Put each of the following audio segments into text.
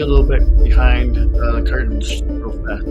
a little bit behind the curtains real fast.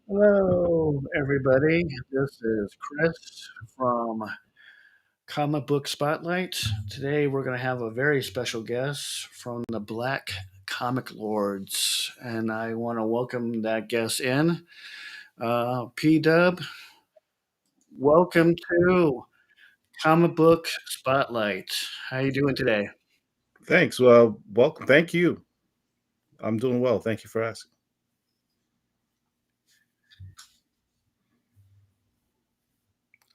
Hello, everybody. This is Chris from Comic Book Spotlight. Today we're going to have a very special guest from the Black Comic Lords, and I want to welcome that guest in. P Dub, welcome to Comic Book Spotlight. How you doing today? Thanks. Well, welcome. Thank you. I'm doing well. Thank you for asking.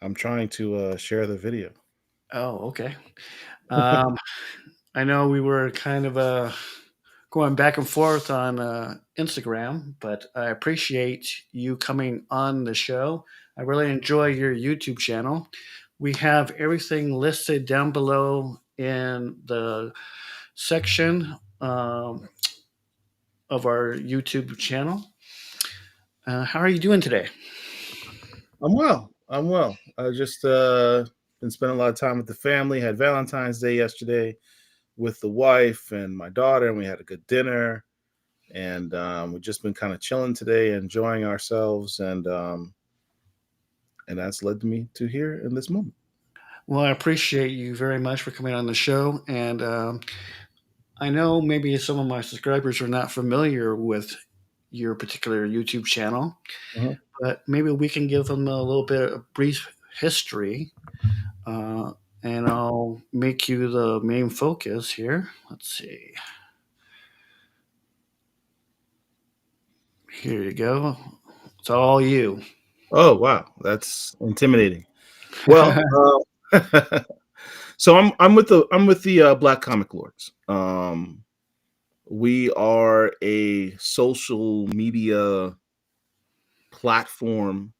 I'm trying to share the video. Oh, okay. Um, I know we were kind of going back and forth on Instagram, but I appreciate you coming on the show. I really enjoy your YouTube channel. We have everything listed down below in the section of our YouTube channel. How are you doing today? I'm well. I'm well. I just been spending a lot of time with the family. Had Valentine's Day yesterday with the wife and my daughter, and we had a good dinner. And we've just been kind of chilling today, enjoying ourselves, and that's led me to here in this moment. Well, I appreciate you very much for coming on the show. And I know maybe some of my subscribers are not familiar with your particular YouTube channel, Mhm. but maybe we can give them a little bit of brief history, uh, and I'll make you the main focus here. Let's see. Here you go. It's all you. Oh wow, that's intimidating. Well, so I'm with the Black Comic Lords. We are a social media platform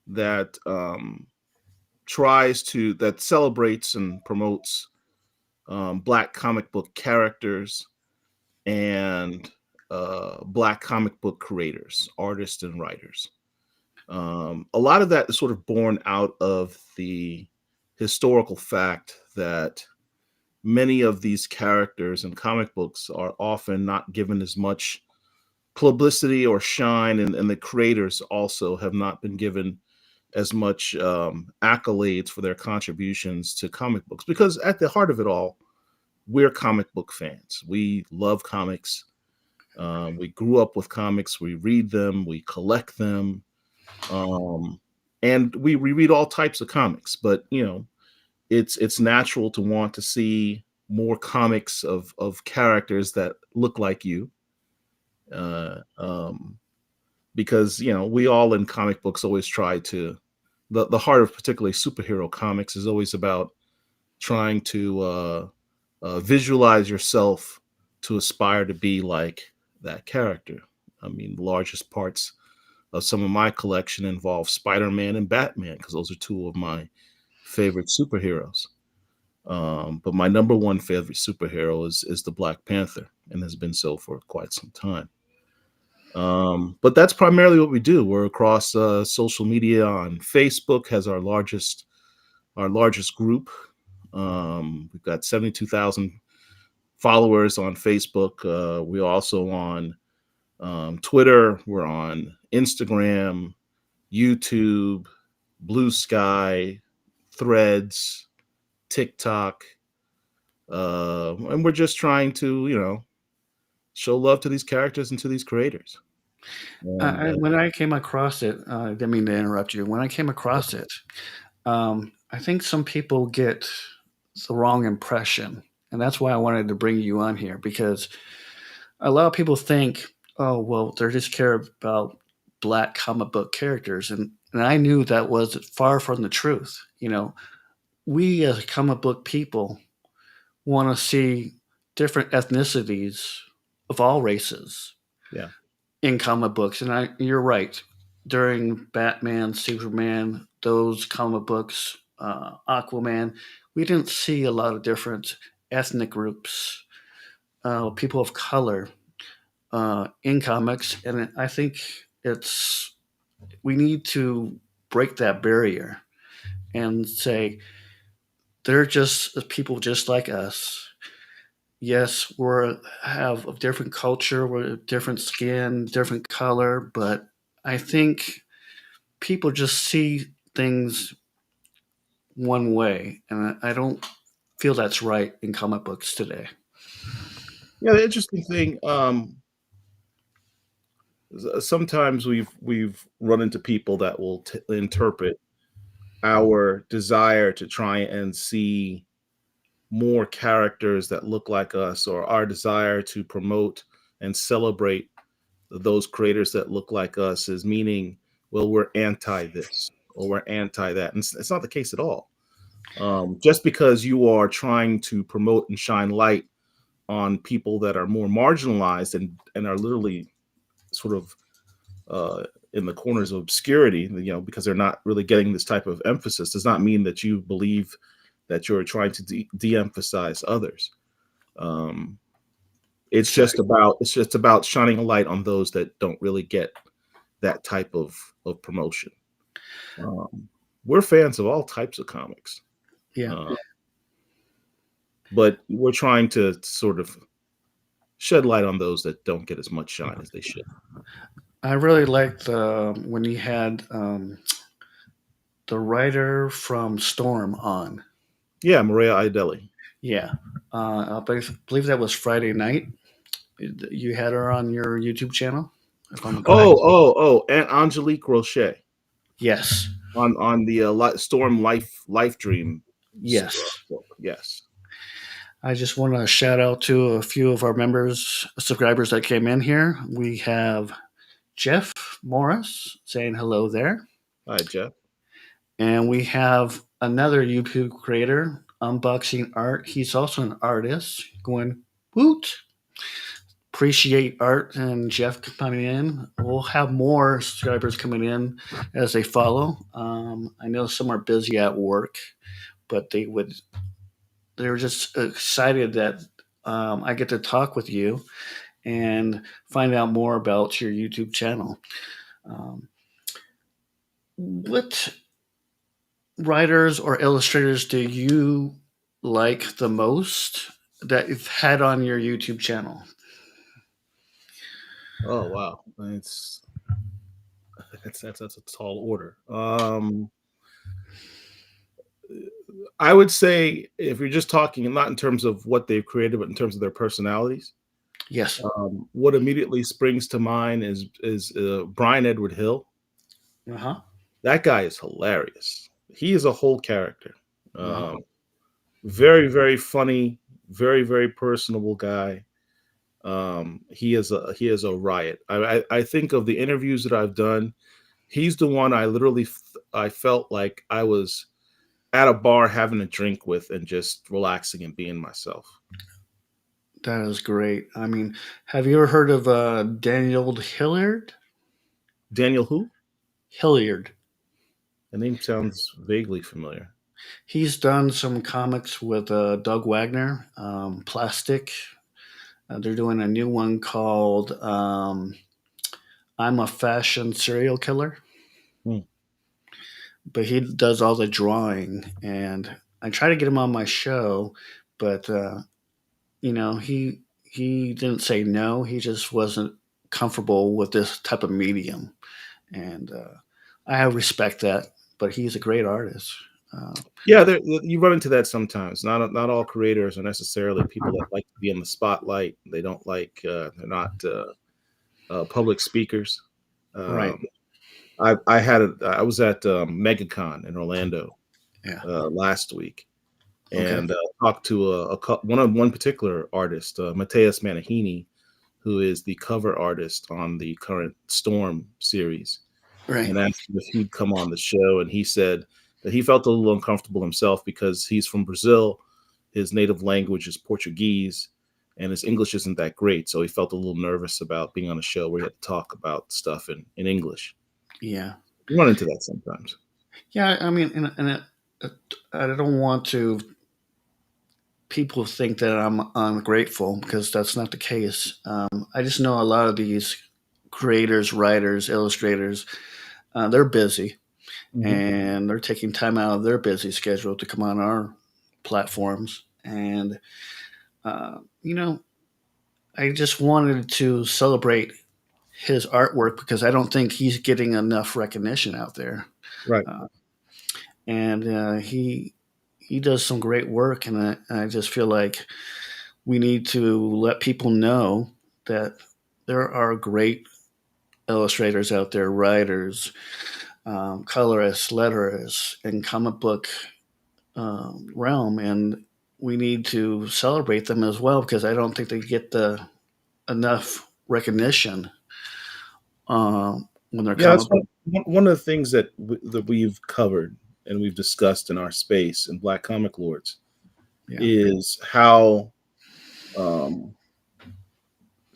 that that celebrates and promotes Black comic book characters and Black comic book creators, artists, and writers. A lot of that is sort of born out of the historical fact that many of these characters in comic books are often not given as much publicity or shine, and the creators also have not been given as much accolades for their contributions to comic books, because at the heart of it all, we're comic book fans. We love comics. We grew up with comics. We read them. We collect them. um, and we read all types of comics. But it's natural to want to see more comics of characters that look like you, uh, um, because we all in comic books always try to, the heart of particularly superhero comics is always about trying to visualize yourself to aspire to be like that character. I mean, the largest parts of some of my collection involve Spider-Man and Batman, because those are two of my favorite superheroes. But my number one favorite superhero is the Black Panther, and has been so for quite some time. But that's primarily what we do. We're across social media. On Facebook has our largest group. We've got 72,000 followers on Facebook. We're also on Twitter. We're on Instagram, YouTube, Blue Sky, Threads, TikTok, and we're just trying to, show love to these characters and to these creators. And When I came across it, I didn't mean to interrupt you. When I came across it, I think some people get the wrong impression, and that's why I wanted to bring you on here because a lot of people think, oh, well, they're just care about black comic book characters, and I knew that was far from the truth. We as comic book people want to see different ethnicities of all races yeah, in comic books, and you're right. During Batman, Superman, those comic books, Aquaman, we didn't see a lot of different ethnic groups, people of color in comics, and I think it's we need to break that barrier and say they're just people just like us. Yes, we're have a different culture, we're different skin, different color, but I think people just see things one way, and I don't feel that's right in comic books today. yeah. The interesting thing, sometimes we've run into people that will interpret our desire to try and see more characters that look like us, or our desire to promote and celebrate those creators that look like us, as meaning, well, we're anti this or we're anti that. And it's not the case at all. Just because you are trying to promote and shine light on people that are more marginalized and are literally sort of in the corners of obscurity, because they're not really getting this type of emphasis, does not mean that you believe that you're trying to de-emphasize others. Um, Exactly. it's just about shining a light on those that don't really get that type of promotion. Um, we're fans of all types of comics, Yeah, uh, but we're trying to sort of shed light on those that don't get as much shine as they should. I really liked when you had the writer from Storm on. Yeah, Maria Idelli. Yeah, I believe that was Friday night. You had her on your YouTube channel, if I'm correct. And Angelique Roche Yes, on the Storm Life Dream yes. book. Yes. I just want to shout out to a few of our members, subscribers that came in here. We have Jeff Morris saying hello there. Hi, Jeff. And we have another YouTube creator, Unboxing Art. He's also an artist going, woot. Appreciate Art and Jeff coming in. We'll have more subscribers coming in as they follow. I know some are busy at work, but they're just excited that I get to talk with you and find out more about your YouTube channel. Um, what writers or illustrators do you like the most that you've had on your YouTube channel? Oh wow, that's a tall order. I would say, if you're just talking not in terms of what they've created, but in terms of their personalities, Yes. what immediately springs to mind is Brian Edward Hill. Uh huh. That guy is hilarious. He is a whole character. Wow. Um, very very funny, very personable guy. He is a riot. I think of the interviews that I've done, he's the one I felt like I was at a bar having a drink with and just relaxing and being myself. That is great. I mean, have you ever heard of Daniel Hilliard? Daniel who? Hilliard. The name sounds vaguely familiar. He's done some comics with Doug Wagner, Plastic. They're doing a new one called I'm a Fashion Serial Killer. Hmm. But he does all the drawing, and I try to get him on my show, but he didn't say no. He just wasn't comfortable with this type of medium, and I respect that. But he's a great artist. Uh, Yeah, you run into that sometimes. Not all creators are necessarily people that like to be in the spotlight. They don't like they're not public speakers. right. Um, I was at MegaCon in Orlando Yeah. last week, Okay. and talked to one particular artist, Mateus Manahini, who is the cover artist on the current Storm series, Right. and asked him if he'd come on the show. And he said that he felt a little uncomfortable himself because he's from Brazil. His native language is Portuguese, and his English isn't that great. So he felt a little nervous about being on a show where he had to talk about stuff in English. Yeah. You run into that sometimes. Yeah. I mean, uh, I don't want to people think that I'm ungrateful because that's not the case. I just know a lot of these creators, writers, illustrators, they're busy Hmm. and they're taking time out of their busy schedule to come on our platforms. And, uh, you know, I just wanted to celebrate his artwork because I don't think he's getting enough recognition out there. Right. Uh, and he does some great work, and I just feel like we need to let people know that there are great illustrators out there, writers, colorists, letterists, and comic book realm, and we need to celebrate them as well because I don't think they get the enough recognition when they're Yeah, that's comic book. one of the things that we've covered and we've discussed in our space in Black Comic Lords Yeah, is how um,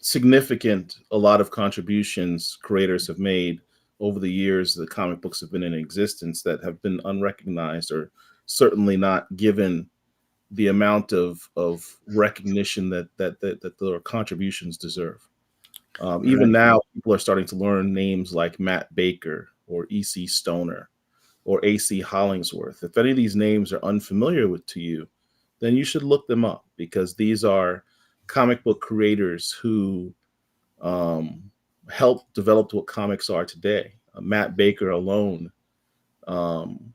significant a lot of contributions creators have made over the years that comic books have been in existence that have been unrecognized or certainly not given the amount of recognition that their contributions deserve. Even right. now, people are starting to learn names like Matt Baker or E.C. Stoner or A.C. Hollingsworth. If any of these names are unfamiliar to you, then you should look them up because these are comic book creators who um, helped develop what comics are today. Matt Baker alone um,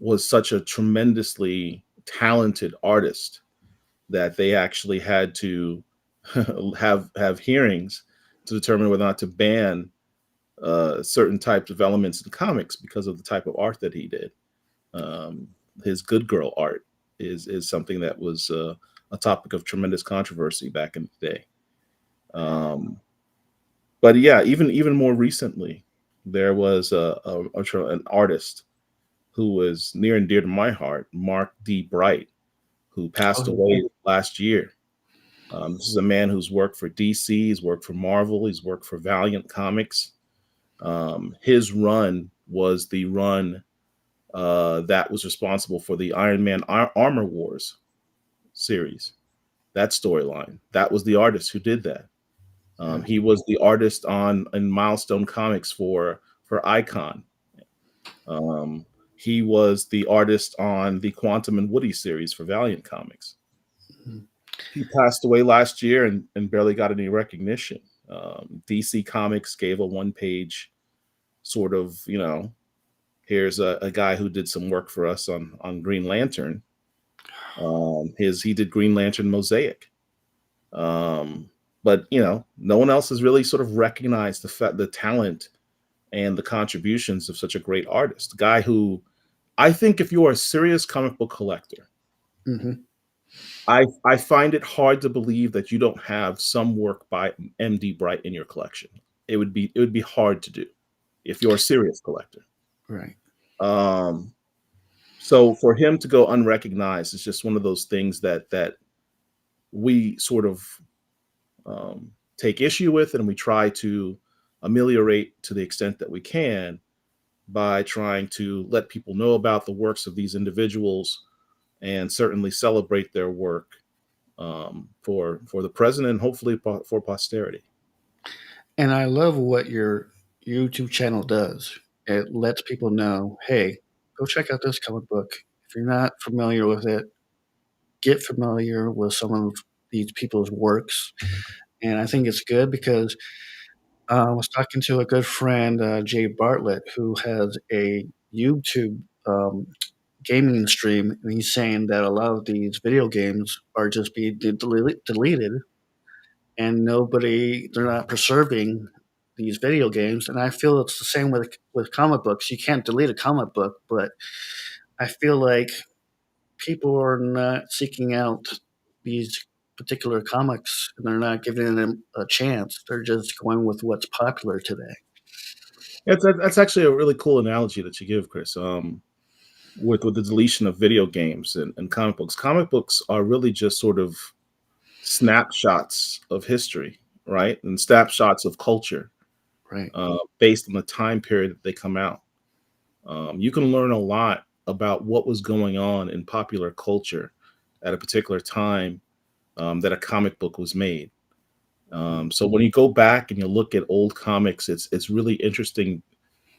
was such a tremendously talented artist that they actually had to have hearings to determine whether or not to ban certain types of elements in comics because of the type of art that he did. Um, his good girl art is something that was a topic of tremendous controversy back in the day. Um, but yeah, even more recently, there was an artist who was near and dear to my heart, Mark D. Bright, who passed Oh, away last year. This is a man who's worked for DC, he's worked for Marvel, he's worked for Valiant Comics. His run was the run that was responsible for the Iron Man Armor Wars series, that storyline. That was the artist who did that. yeah. He was the artist on in Milestone Comics for Icon. Um, he was the artist on the Quantum and Woody series for Valiant Comics. Mhm. He passed away last year and barely got any recognition. DC Comics gave a one page sort of, here's a guy who did some work for us on Green Lantern. He did Green Lantern Mosaic. Um, but no one else has really sort of recognized the talent and the contributions of such a great artist. A guy who I think if you are a serious comic book collector, Mhm. I find it hard to believe that you don't have some work by MD Bright in your collection. It would be hard to do if you're a serious collector. Right. Um, so for him to go unrecognized is just one of those things that we sort of take issue with, and we try to ameliorate to the extent that we can by trying to let people know about the works of these individuals and certainly celebrate their work for the present and hopefully for posterity. And I love what your YouTube channel does. It lets people know, hey, go check out this comic book. If you're not familiar with it, get familiar with some of these people's works, and I think it's good because I was talking to a good friend, Jay Bartlett, who has a YouTube gaming stream, and he's saying that a lot of these video games are just being deleted, and they're not preserving these video games. And I feel it's the same with comic books. You can't delete a comic book, but I feel like people are not seeking out these particular comics, and they're not giving them a chance. They're just going with what's popular today. That's actually a really cool analogy that you give, Chris. With the deletion of video games and comic books. Comic books are really just sort of snapshots of history, right? And snapshots of culture Right. based on the time period that they come out. You can learn a lot about what was going on in popular culture at a particular time that a comic book was made. Mm. So when you go back and you look at old comics, it's really interesting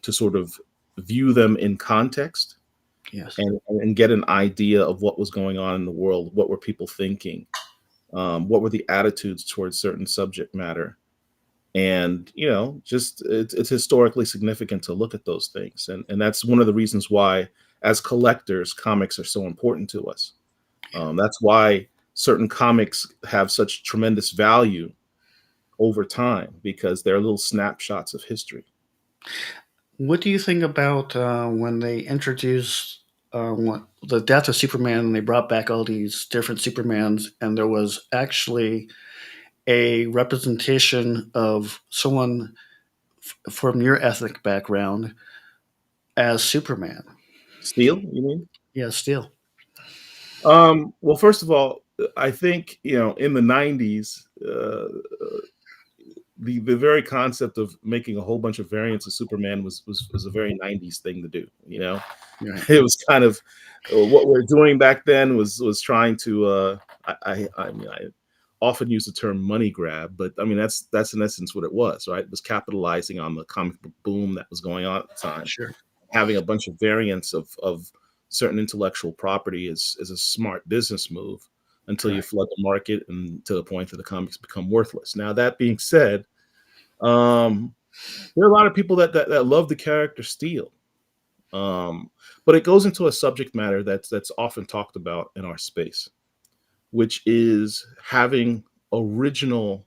to sort of view them in context Yes. and get an idea of what was going on in the world. What were people thinking? What were the attitudes towards certain subject matter? And just it's historically significant to look at those things, and that's one of the reasons why, as collectors, comics are so important to us. Yeah. That's why certain comics have such tremendous value over time because they're little snapshots of history. What do you think about when they introduced the death of Superman and they brought back all these different Supermans, and there was actually a representation of someone from your ethnic background as Superman? Steel, you mean? Yeah, still. Well, first of all, I think in the '90s, the very concept of making a whole bunch of variants of Superman was a very '90s thing to do. Right. It was kind of what we're doing back then was trying to. I often use the term money grab, but I mean that's in essence what it was, right? It was capitalizing on the comic book boom that was going on at the time. Sure. Having a bunch of variants of certain intellectual property is a smart business move until you Right. flood the market and to the point that the comics become worthless. Now that being said, um, there are a lot of people that love the character Steel, but it goes into a subject matter that's often talked about in our space, which is having original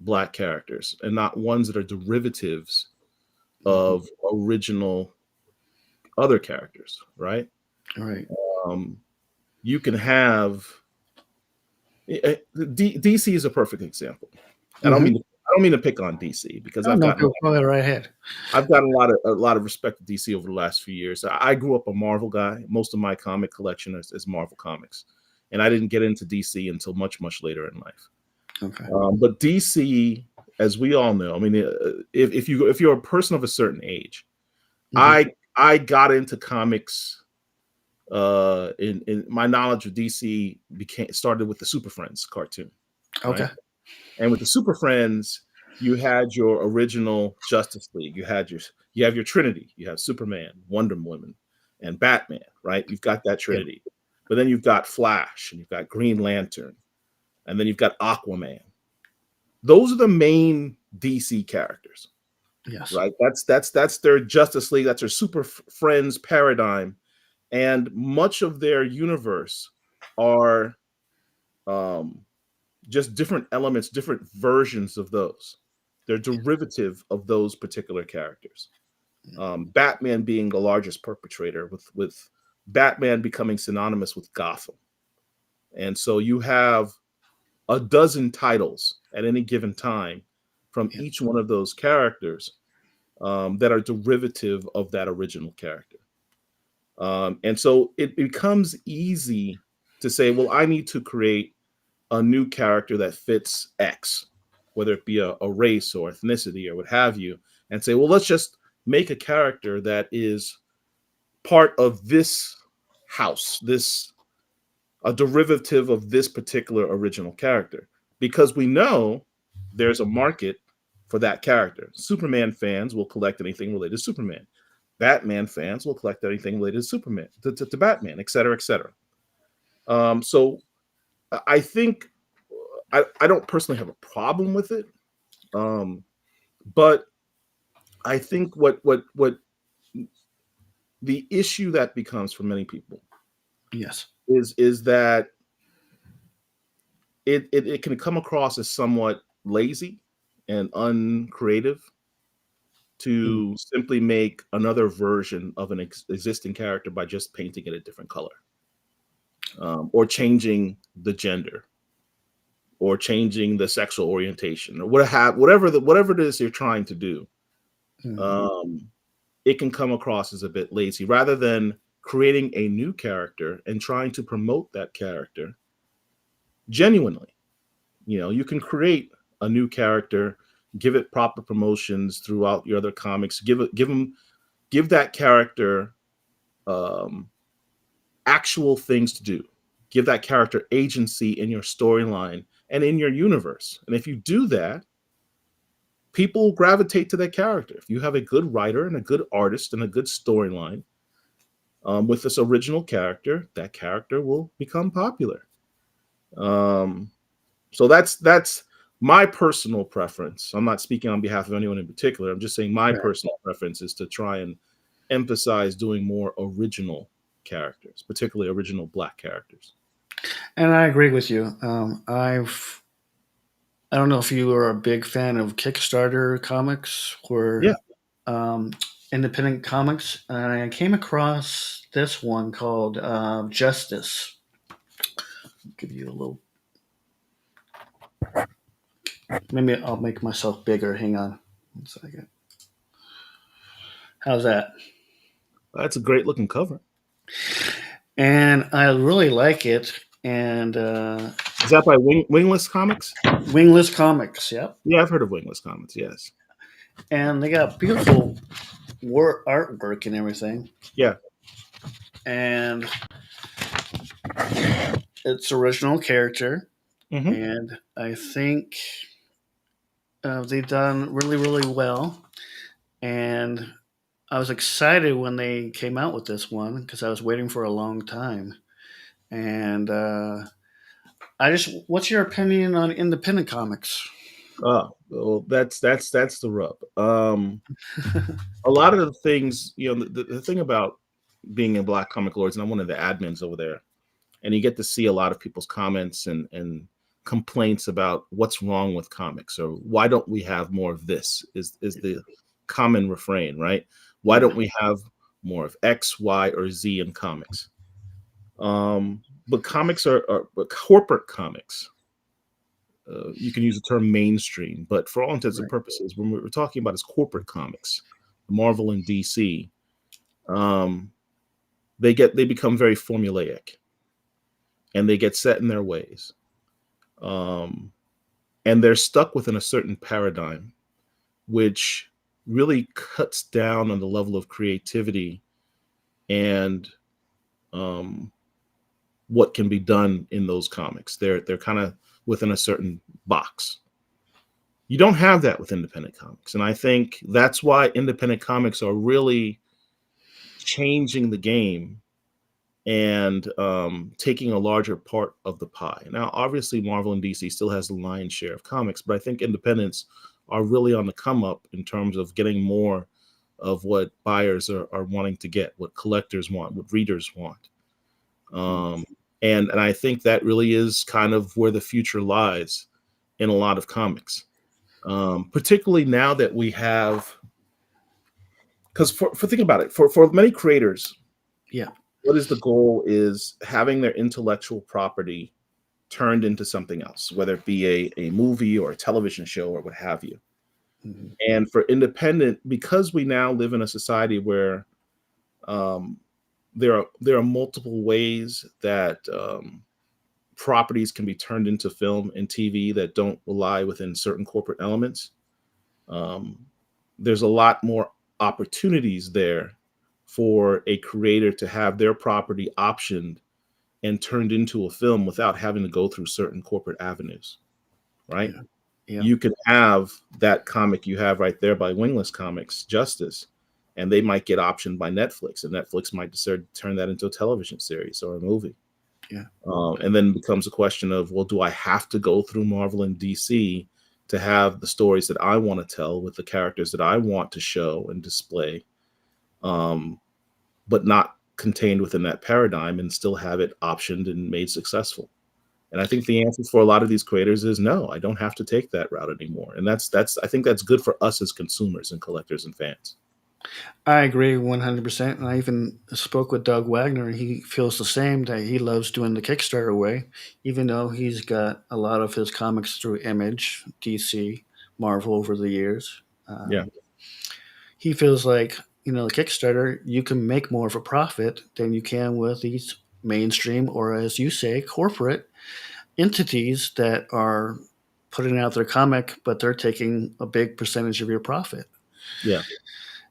black characters and not ones that are derivatives Hmm. of original other characters, right? Right. Um, you can have DC is a perfect example. I don't Hmm. mean to, I don't mean to pick on DC because Oh no, go ahead right ahead. I've gotten a lot of respect for DC over the last few years. I grew up a Marvel guy. Most of my comic collection is Marvel comics, and I didn't get into DC until much later in life. Okay. But DC, as we all know, I mean, if you're a person of a certain age, Hmm. I got into comics. In my knowledge of DC became started with the Super Friends cartoon, Okay. right? And with the Super Friends, you had your original Justice League. You have your Trinity. You have Superman, Wonder Woman, and Batman, right? You've got that Yeah. Trinity. But then you've got Flash, and you've got Green Lantern, and then you've got Aquaman. Those are the main DC characters, Yes. right? That's their Justice League. That's their Super Friends paradigm, and much of their universe are um, just different elements, different versions of those. They're derivative of those particular characters. Batman being the largest perpetrator, with Batman becoming synonymous with Gotham, and so you have a dozen titles at any given time from Yeah. each one of those characters that are derivative of that original character. And so it becomes easy to say, well, I need to create a new character that fits X, whether it be a race or ethnicity or what have you, and say, well, let's just make a character that is part of this house, this a derivative of this particular original character, because we know there's a market for that character. Superman fans will collect anything related to Superman. Batman fans will collect anything related to Superman, to Batman, et cetera, et cetera. So I think I don't personally have a problem with it. Um, but I think what the issue that becomes for many people Yes. is that it can come across as somewhat lazy and uncreative Mm, to simply make another version of an existing character by just painting it a different color, or changing the gender, or changing the sexual orientation, or whatever it is you're trying to do. mhm, Um, it can come across as a bit lazy rather than creating a new character and trying to promote that character genuinely. You can create a new character, give it proper promotions throughout your other comics, give that character um, actual things to do, give that character agency in your storyline and in your universe. And if you do that, people gravitate to that character. If you have a good writer and a good artist and a good storyline, with this original character, that character will become popular. Um, so that's my personal preference. I'm not speaking on behalf of anyone in particular. I'm just saying my right. personal preference is to try and emphasize doing more original characters, particularly original Black characters. And I agree with you. I don't know if you are a big fan of Kickstarter comics Yeah, or um, independent comics. And I came across this one called Justice. I'll give you a little. Maybe I'll make myself bigger. Hang on 1 second. How's that? that's a great looking cover. And I really like it. And Is that by Wingless Comics? Wingless Comics. Yep. Yeah, I've heard of Wingless Comics. Yes. And they got beautiful artwork and everything. Yeah. And it's original character. Hmm. And I think they've done really, really well. And I was excited when they came out with this one because I was waiting for a long time. And what's your opinion on independent comics? Oh, well, that's the rub. A lot of the things, the thing about being in Black Comic Lords, and I'm one of the admins over there, and you get to see a lot of people's comments and complaints about what's wrong with comics, or why don't we have more of this, is the common refrain, right? Why Yeah, don't we have more of X, Y, or Z in comics? But comics but corporate comics. You can use the term mainstream, but for all intents and right. purposes, when we're talking about is corporate comics, Marvel and DC, um, they become very formulaic, and they get set in their ways, um, and they're stuck within a certain paradigm, which really cuts down on the level of creativity and um, what can be done in those comics. They're kind of within a certain box. You don't have that with independent comics, and I think that's why independent comics are really changing the game and taking a larger part of the pie. Now, obviously, Marvel and DC still has the lion's share of comics, but I think independents are really on the come up in terms of getting more of what buyers are wanting to get, what collectors want, what readers want. Um, and I think that really is kind of where the future lies in a lot of comics, particularly now that we have. Because for think about it, for many creators, Yeah. what is the goal is having their intellectual property turned into something else, whether it be a movie or a television show or what have you. Mhm. And for independent, because we now live in a society where um, there are multiple ways that properties can be turned into film and TV that don't rely within certain corporate elements. Um, there's a lot more opportunities there for a creator to have their property optioned and turned into a film without having to go through certain corporate avenues, right? Yeah. Yeah. You can have that comic you have right there by Wingless Comics, Justice, and they might get optioned by Netflix, and Netflix might decide to turn that into a television series or a movie. Yeah. And then becomes a question of, well, do I have to go through Marvel and DC to have the stories that I want to tell with the characters that I want to show and display, um, but not contained within that paradigm, and still have it optioned and made successful? And I think the answer for a lot of these creators is no, I don't have to take that route anymore. And that's I think that's good for us as consumers and collectors and fans. I agree 100%. And I even spoke with Doug Wagner, and he feels the same, that he loves doing the Kickstarter way, even though he's got a lot of his comics through Image, DC, Marvel over the years. Yeah, He feels like, the Kickstarter, you can make more of a profit than you can with these mainstream, or as you say, corporate entities that are putting out their comic, but they're taking a big percentage of your profit. yeah,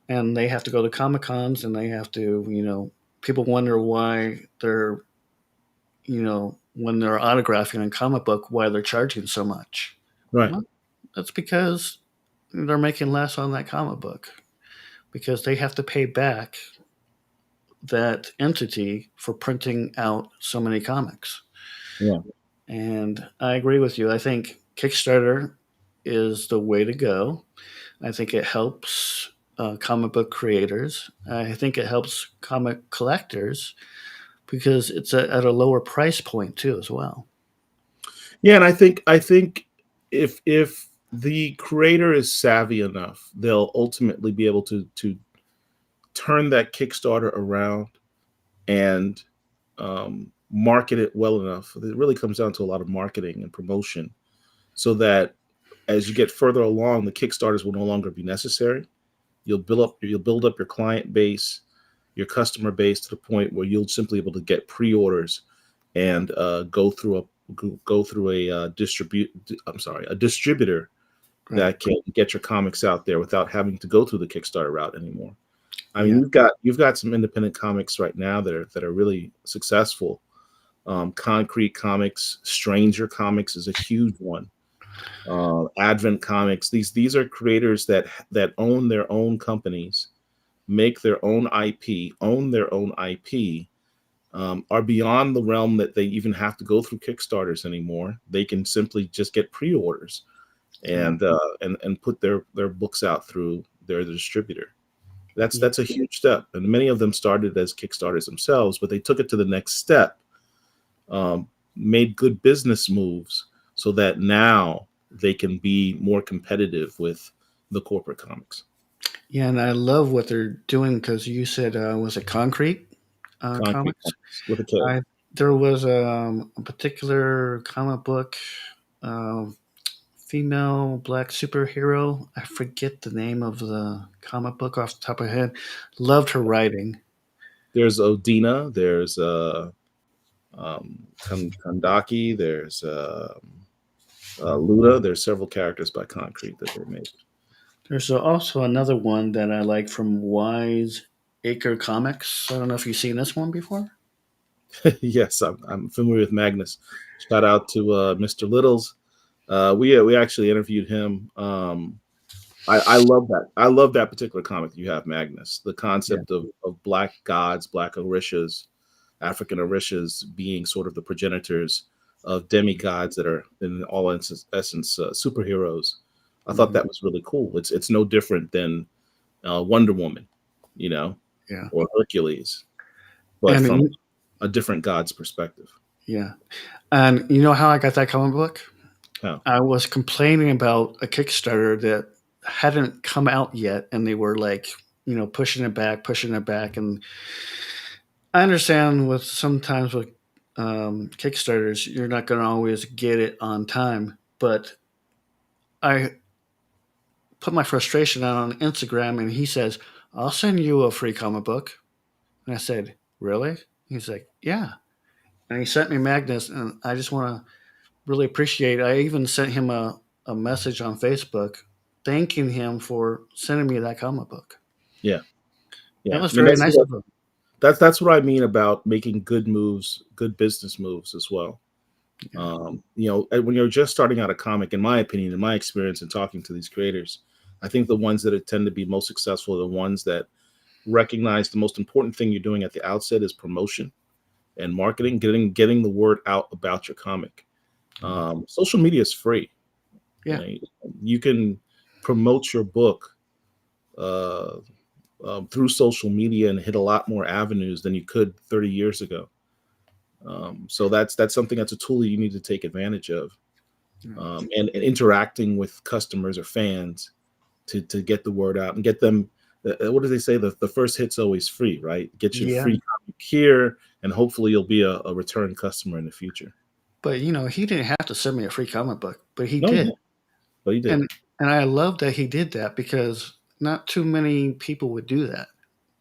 And they have to go to Comic Cons, and they have to, people wonder why they're, when they're autographing a comic book, why they're charging so much. right, Well, that's because they're making less on that comic book, because they have to pay back that entity for printing out so many comics. yeah. And I agree with you. I think Kickstarter is the way to go. I think it helps comic book creators. I think it helps comic collectors because it's at a lower price point too, as well. Yeah, and I think if the creator is savvy enough, they'll ultimately be able to turn that Kickstarter around and market it well enough. It really comes down to a lot of marketing and promotion, so that as you get further along, the Kickstarters will no longer be necessary. You'll build up your client base, your customer base, to the point where you'll simply be able to get pre-orders and go through a distribute. I'm sorry, a distributor Right. that can get your comics out there without having to go through the Kickstarter route anymore. I mean, Yeah. you've got some independent comics right now that are really successful. Concrete Comics, Stranger Comics is a huge one. Advent Comics. These are creators that own their own companies, make their own IP, own their own IP, are beyond the realm that they even have to go through Kickstarters anymore. They can simply just get pre-orders Yeah. and put their books out through their distributor. That's Yeah. that's a huge step, and many of them started as Kickstarters themselves, but they took it to the next step, made good business moves, so that now they can be more competitive with the corporate comics. Yeah. And I love what they're doing because you said, was it Concrete Concrete Comics? Comics with a K. I There was a particular comic book, um, female black superhero. I forget the name of the comic book off the top of my head. Loved her writing. There's Odina. There's Kandaki. There's Luda. There's several characters by Concrete that they made. There's also another one that I like from Wise Acre Comics. I don't know if you've seen this one before. Yes, I'm familiar with Magnus. Shout out to Mr. Littles. We actually interviewed him. I love that. I love that particular comic. You have Magnus, the Yeah. concept of black gods, black Orishas, African Orishas being sort of the progenitors of demigods that are in all essence superheroes. I thought Hmm. that was really cool. It's no different than Wonder Woman, you know, Yeah. or Hercules, but And from a different god's perspective. yeah. And you know how I got that comic book? How? I was complaining about a Kickstarter that hadn't come out yet, and they were like, pushing it back, pushing it back. And I understand with sometimes with Kickstarters, you're not going to always get it on time. But I put my frustration out on Instagram, and he says, "I'll send you a free comic book." And I said, "Really?" He's like, "Yeah." And he sent me Magnus, and I just want to really appreciate. I even sent him a message on Facebook thanking him for sending me that comic book. Yeah, That yeah. was I mean, very nice of him. that's what I mean about making good moves, good business moves as well. Yeah. When you're just starting out a comic, in my opinion, in my experience in talking to these creators, I think the ones that tend to be most successful are the ones that recognize the most important thing you're doing at the outset is promotion, and marketing, getting the word out about your comic. Social media is free. You Yeah. know, you can promote your book uh, through social media and hit a lot more avenues than you could 30 years ago. So that's something, that's a tool that you need to take advantage of, Yeah. and interacting with customers or fans to get the word out and get them. What do they say? The first hit's always free, right? Get your Yeah. free comic here, and hopefully you'll be a return customer in the future. But he didn't have to send me a free comic book, but he No, did. no, but he did. And and I love that he did that because not too many people would do that.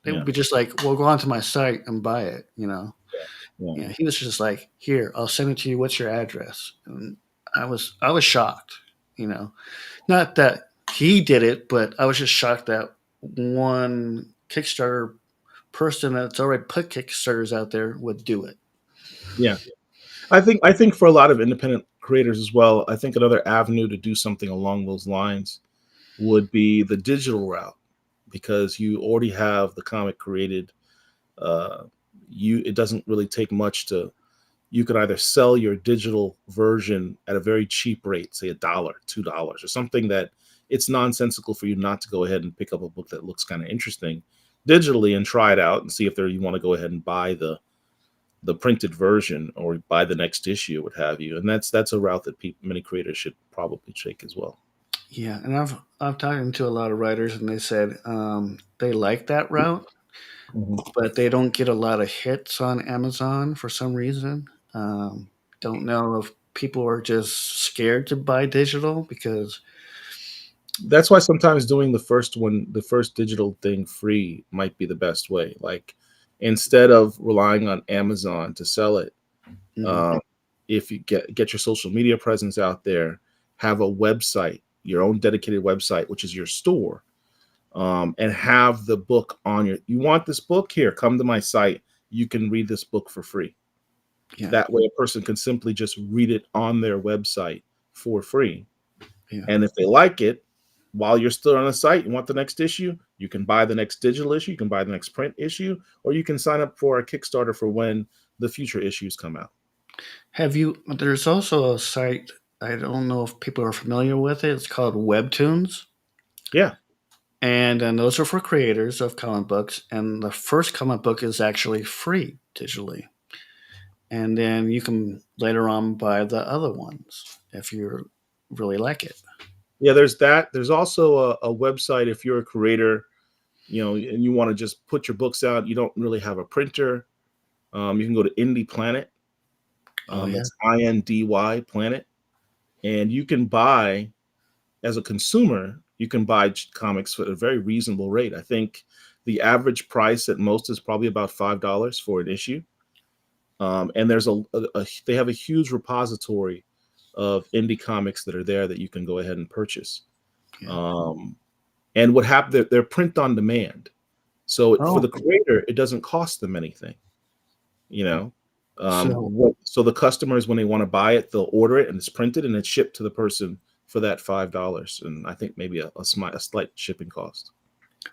They would Yeah, be just like, "Well, go onto my site and buy it," you know. yeah, Yeah, he was just like, "Here, I'll send it to you. What's your address?" And I was shocked, you know. Not that he did it, but I was just shocked that one Kickstarter person that's already put Kickstarters out there would do it. yeah. I think for a lot of independent creators as well, I think another avenue to do something along those lines would be the digital route, because you already have the comic created. Uh, you It doesn't really take much to. You could either sell your digital version at a very cheap rate, say $1, $2, or something that it's nonsensical for you not to go ahead and pick up a book that looks kind of interesting digitally and try it out and see if there you want to go ahead and buy the printed version or buy the next issue, what have you. And that's a route that many creators should probably take as well. Yeah, and I've talked to a lot of writers, and they said they like that route, Mhm. but they don't get a lot of hits on Amazon for some reason. Um, don't know if people are just scared to buy digital because That's why sometimes doing the first digital thing free might be the best way. Like, instead of relying on Amazon to sell it, mhm, um, if you get your social media presence out there, have a website, your own dedicated website, which is your store, and have the book on your. You want this book? Here, come to my site. You can read this book for free. yeah, That way, a person can simply just read it on their website for free. yeah. And if they like it, while you're still on the site, you want the next issue, you can buy the next digital issue, you can buy the next print issue, or you can sign up for a Kickstarter for when the future issues come out. Have you? There's also a site. I don't know if people are familiar with it. It's called Webtoons, Yeah. and those are for creators of comic books. And the first comic book is actually free digitally, and then you can later on buy the other ones if you really like it. Yeah, there's that. There's also a website if you're a creator, and you want to just put your books out. You don't really have a printer. You can go to Indie Planet. Oh yeah, That's INDY Planet, and you can buy, as a consumer, you can buy comics at a very reasonable rate. I think the average price at most is probably about $5 for an issue. And there's they have a huge repository of indie comics that are there that you can go ahead and purchase. yeah. Um, and what happened? They're print on demand, so for Oh, the creator, it doesn't cost them anything. You know, so so the customers, when they want to buy it, they'll order it and it's printed and it's shipped to the person for that $5, and I think maybe a slight shipping cost.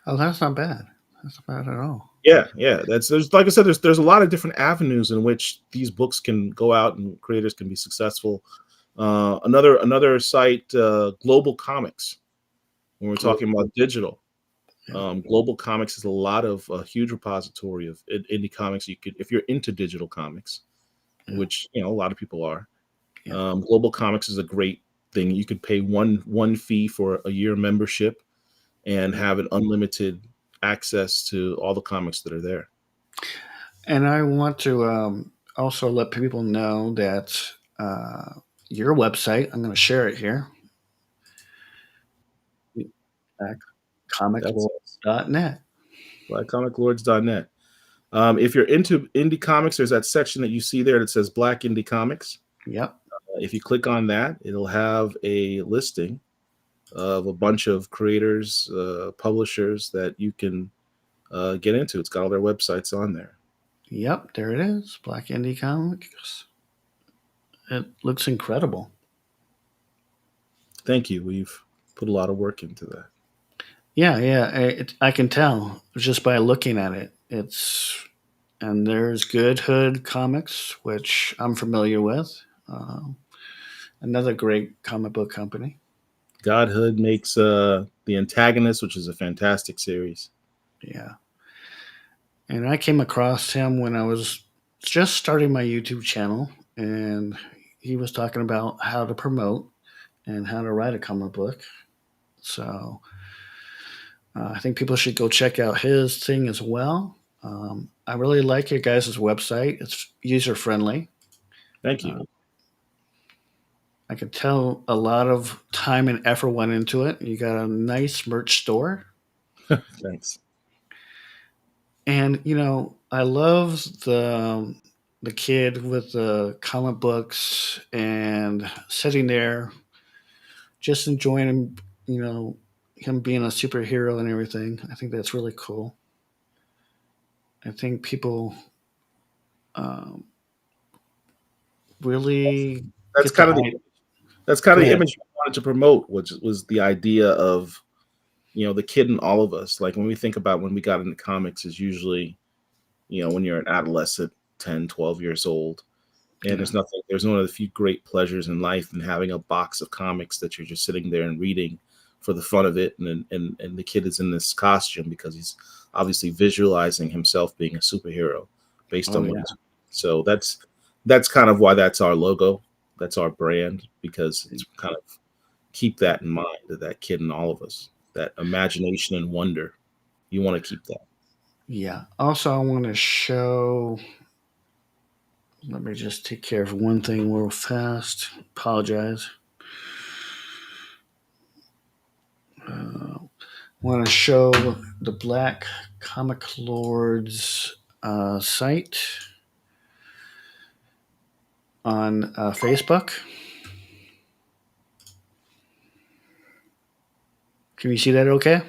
oh, that's not bad. That's not bad at all. Yeah, yeah. There's, like I said, there's a lot of different avenues in which these books can go out and creators can be successful. Another site, Global Comics. When we're Global, talking about digital, yeah, Global Comics is a huge repository of indie comics. You could, if you're into digital comics, yeah, which a lot of people are. yeah. Global Comics is a great thing. You could pay one fee for a year membership and Yeah. have an unlimited access to all the comics that are there. And I want to also let people know that uh, your website, I'm going to share it here, at That's comiclords.net. blackcomiclords.net. If you're into indie comics, there's that section that you see there that says Black Indie Comics. Yep. If you click on that, it'll have a listing of a bunch of creators, publishers that you can get into. It's got all their websites on there. Yep. There it is. Black Indie Comics. It looks incredible. Thank you. We've put a lot of work into that. Yeah. Yeah. I can tell just by looking at it. and there's Good Hood Comics, which I'm familiar with. Um, Another great comic book company. Godhood makes the Antagonist, which is a fantastic series. Yeah. And I came across him when I was just starting my YouTube channel, and he was talking about how to promote and how to write a comic book. So I think people should go check out his thing as well. I really like your guys' website. It's user friendly. Thank you. Uh, I could tell a lot of time and effort went into it. You got a nice merch store. Thanks. And I love the kid with the comic books and sitting there just enjoying him, him being a superhero and everything. I think that's really cool. I think people um, really That's get the kind of the idea. that's kind Go of the ahead. image we wanted to promote, which was the idea of the kid in all of us. Like when we think about when we got into comics, is usually when you're an adolescent, 10, 12 years old, and Yeah. there's one of the few great pleasures in life than having a box of comics that you're just sitting there and reading for the fun of it. And the kid is in this costume because he's obviously visualizing himself being a superhero based Oh on what yeah. he's. So that's kind of why that's our logo, that's our brand, because it's kind of keep that in mind, that kid in all of us, that imagination and wonder. You want to keep that. Yeah. Also, I want to show. Let me just take care of one thing real fast. Apologize. Uh, want to show the Black Comic Lords site on Facebook. Can you see that okay?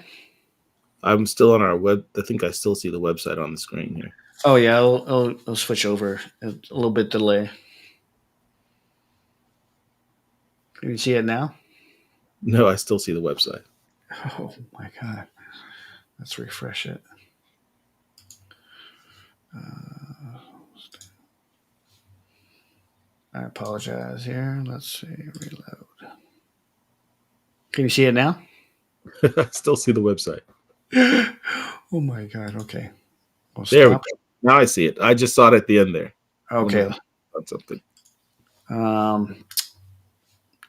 I'm still on our web. I think I still see the website on the screen here. Oh, yeah, I'll switch over. A little bit delay. Can you see it now? No, I still see the website. Oh, my God. Let's refresh it. Uh, I apologize here. Let's see. Reload. Can you see it now? I still see the website. Oh, my God. Okay. We'll There we stop. go. Now I see it. I just saw it at the end there. I don't know Okay. if I found something. Um,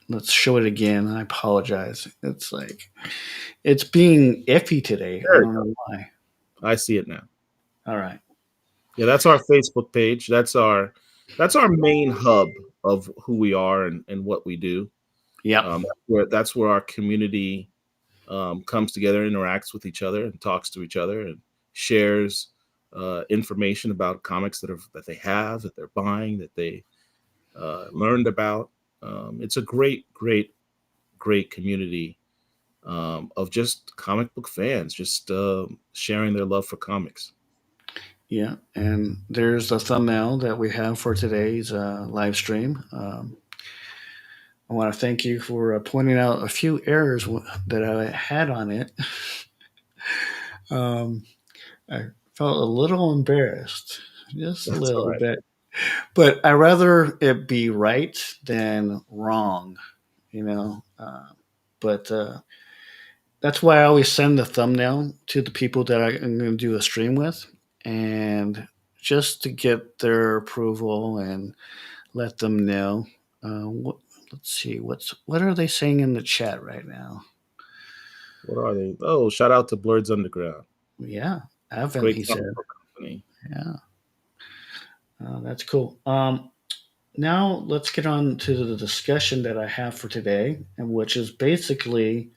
let's show it again. I apologize. It's being iffy today. I There we don't go. know why. I see it now. All right. Yeah, that's our Facebook page. That's our main hub of who we are and what we do. Yep. That's where our community comes together, interacts with each other, and talks to each other, and shares information about comics that they have, that they're buying, that they learned about. It's a great, great, great community of just comic book fans, just sharing their love for comics. Yeah. And there's the thumbnail that we have for today's live stream. I want to thank you for pointing out a few errors that I had on it. Um, I felt a little embarrassed, just a That's all little right. bit. But I rather it be right than wrong, you know. But that's why I always send the thumbnail to the people that I'm going to do a stream with, and just to get their approval and let them know. What, let's see, what are they saying in the chat right now? What are they? Oh, shout out to Blurds Underground. Yeah, Evan, Great he said. comic book company. Yeah, that's cool. Now let's get on to the discussion that I have for today, and which is basically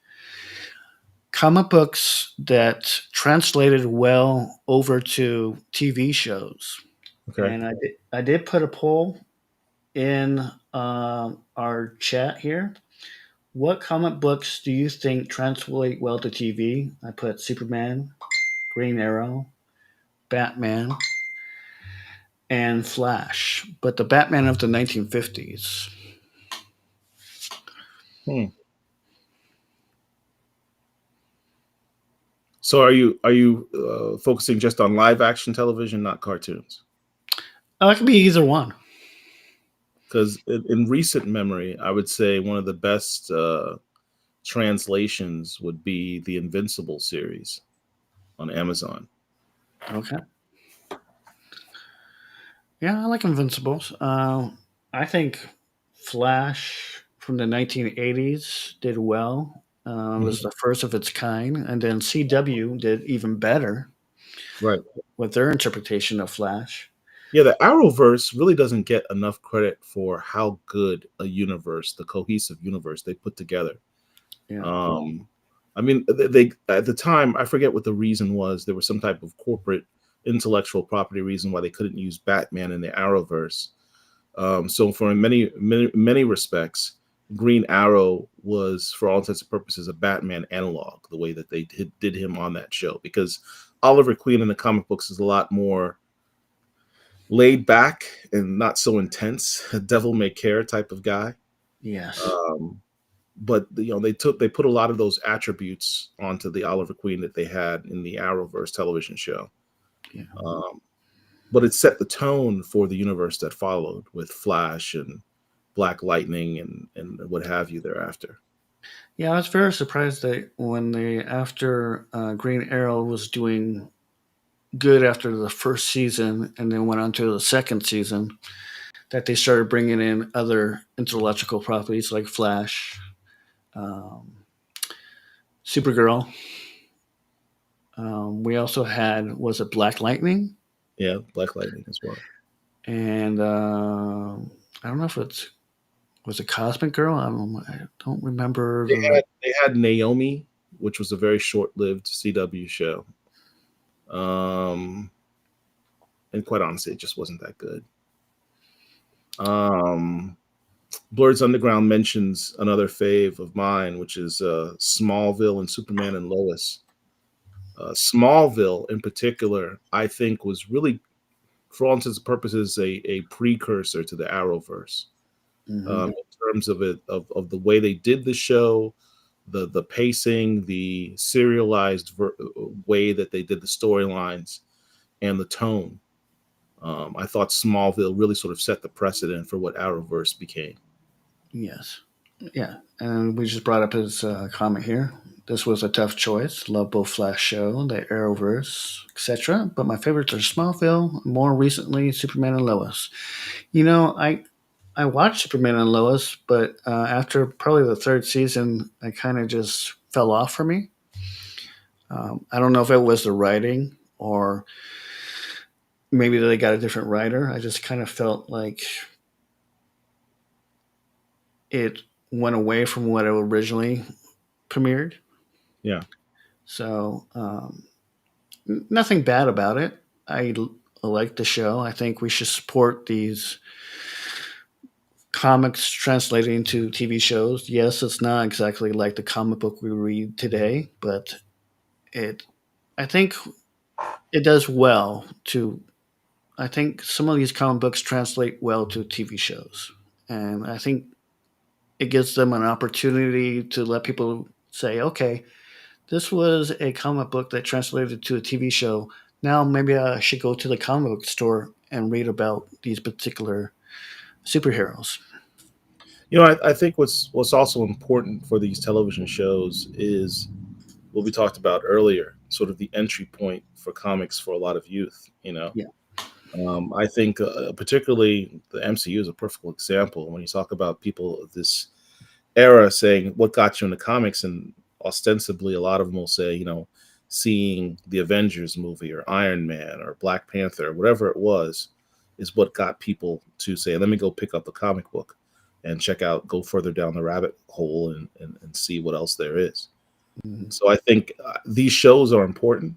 comic books that translated well over to TV shows. Okay. And I did put a poll in our chat here. What comic books do you think translate well to TV? I put Superman, Green Arrow, Batman, and Flash, but the Batman of the 1950s. Hmm. So are you focusing just on live action television, not cartoons? It could be either one. Because in recent memory, I would say one of the best translations would be the Invincible series on Amazon. Okay. Yeah, I like Invincibles. I think Flash from the 1980s did well. It was Mhm. the first of its kind, and then CW did even better Right. with their interpretation of Flash. Yeah, the Arrowverse really doesn't get enough credit for how good a universe, the cohesive universe they put together. Yeah, Um, I mean, they at the time, I forget what the reason was. There was some type of corporate intellectual property reason why they couldn't use Batman in the Arrowverse. So, for many respects, Green Arrow was, for all intents and purposes, a Batman analog. The way that they did him on that show, because Oliver Queen in the comic books is a lot more laid back and not so intense, a devil may care type of guy. yes, Um, but they put a lot of those attributes onto the Oliver Queen that they had in the Arrowverse television show. yeah, Um, but it set the tone for the universe that followed with Flash and Black Lightning and what have you thereafter. yeah. I was very surprised that when they after Green Arrow was doing good after the first season, and then went on to the second season, that they started bringing in other intellectual properties like Flash, um, Supergirl. We also had was it Black Lightning, Yeah, Black Lightning as well. and I don't know if it's was it Cosmic Girl. I don't remember the. They had Naomi, which was a very short lived CW show. Um, and quite honestly, it just wasn't that good. Um, Blurred's Underground mentions another fave of mine, which is Smallville and Superman and Lois. Smallville, in particular, I think was really, for all intents and purposes, a precursor to the Arrowverse, Mhm, in terms of of the way they did the show, the pacing, the serialized way that they did the storylines, and the tone. I thought Smallville really sort of set the precedent for what Arrowverse became. yes, yeah, and we just brought up his comment here. This was a tough choice. Love both Flash Show, the Arrowverse, etc. But my favorites are Smallville. More recently, Superman and Lois. I watched Superman and Lois, but after probably the third season, I kind of just fell off for me. I don't know if it was the writing or maybe they got a different writer. I just kind of felt like it went away from what it originally premiered. Yeah. So nothing bad about it. I like the show. I think we should support these comics translated into TV shows. Yes, it's not exactly like the comic book we read today, but it I think it does well to I think some of these comic books translate well to TV shows. And I think it gives them an opportunity to let people say, okay, this was a comic book that translated to a TV show. Now maybe I should go to the comic book store and read about these particular superheroes. I think what's also important for these television shows is what we talked about earlier, sort of the entry point for comics for a lot of youth. Yeah. I think particularly the MCU is a perfect example when you talk about people of this era saying what got you into comics, and ostensibly a lot of them will say, seeing the Avengers movie or Iron Man or Black Panther, whatever it was, is what got people to say, let me go pick up a comic book and check out, go further down the rabbit hole and see what else there is. Mhm. So I think these shows are important.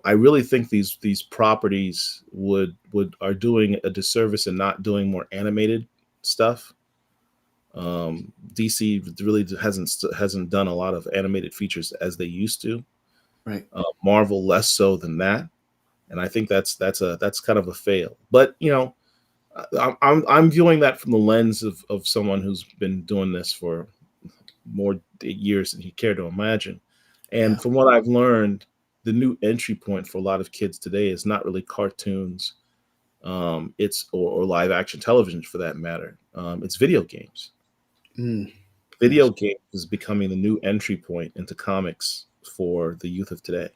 I really think these properties would are doing a disservice in not doing more animated stuff. DC really hasn't done a lot of animated features as they used to. Right. Marvel less so than that, and I think that's kind of a fail. But I'm viewing that from the lens of someone who's been doing this for more years than you care to imagine. Yeah. And from what I've learned, the new entry point for a lot of kids today is not really cartoons, it's or live action television for that matter. It's video games. Mm, Video yes. games is becoming the new entry point into comics for the youth of today.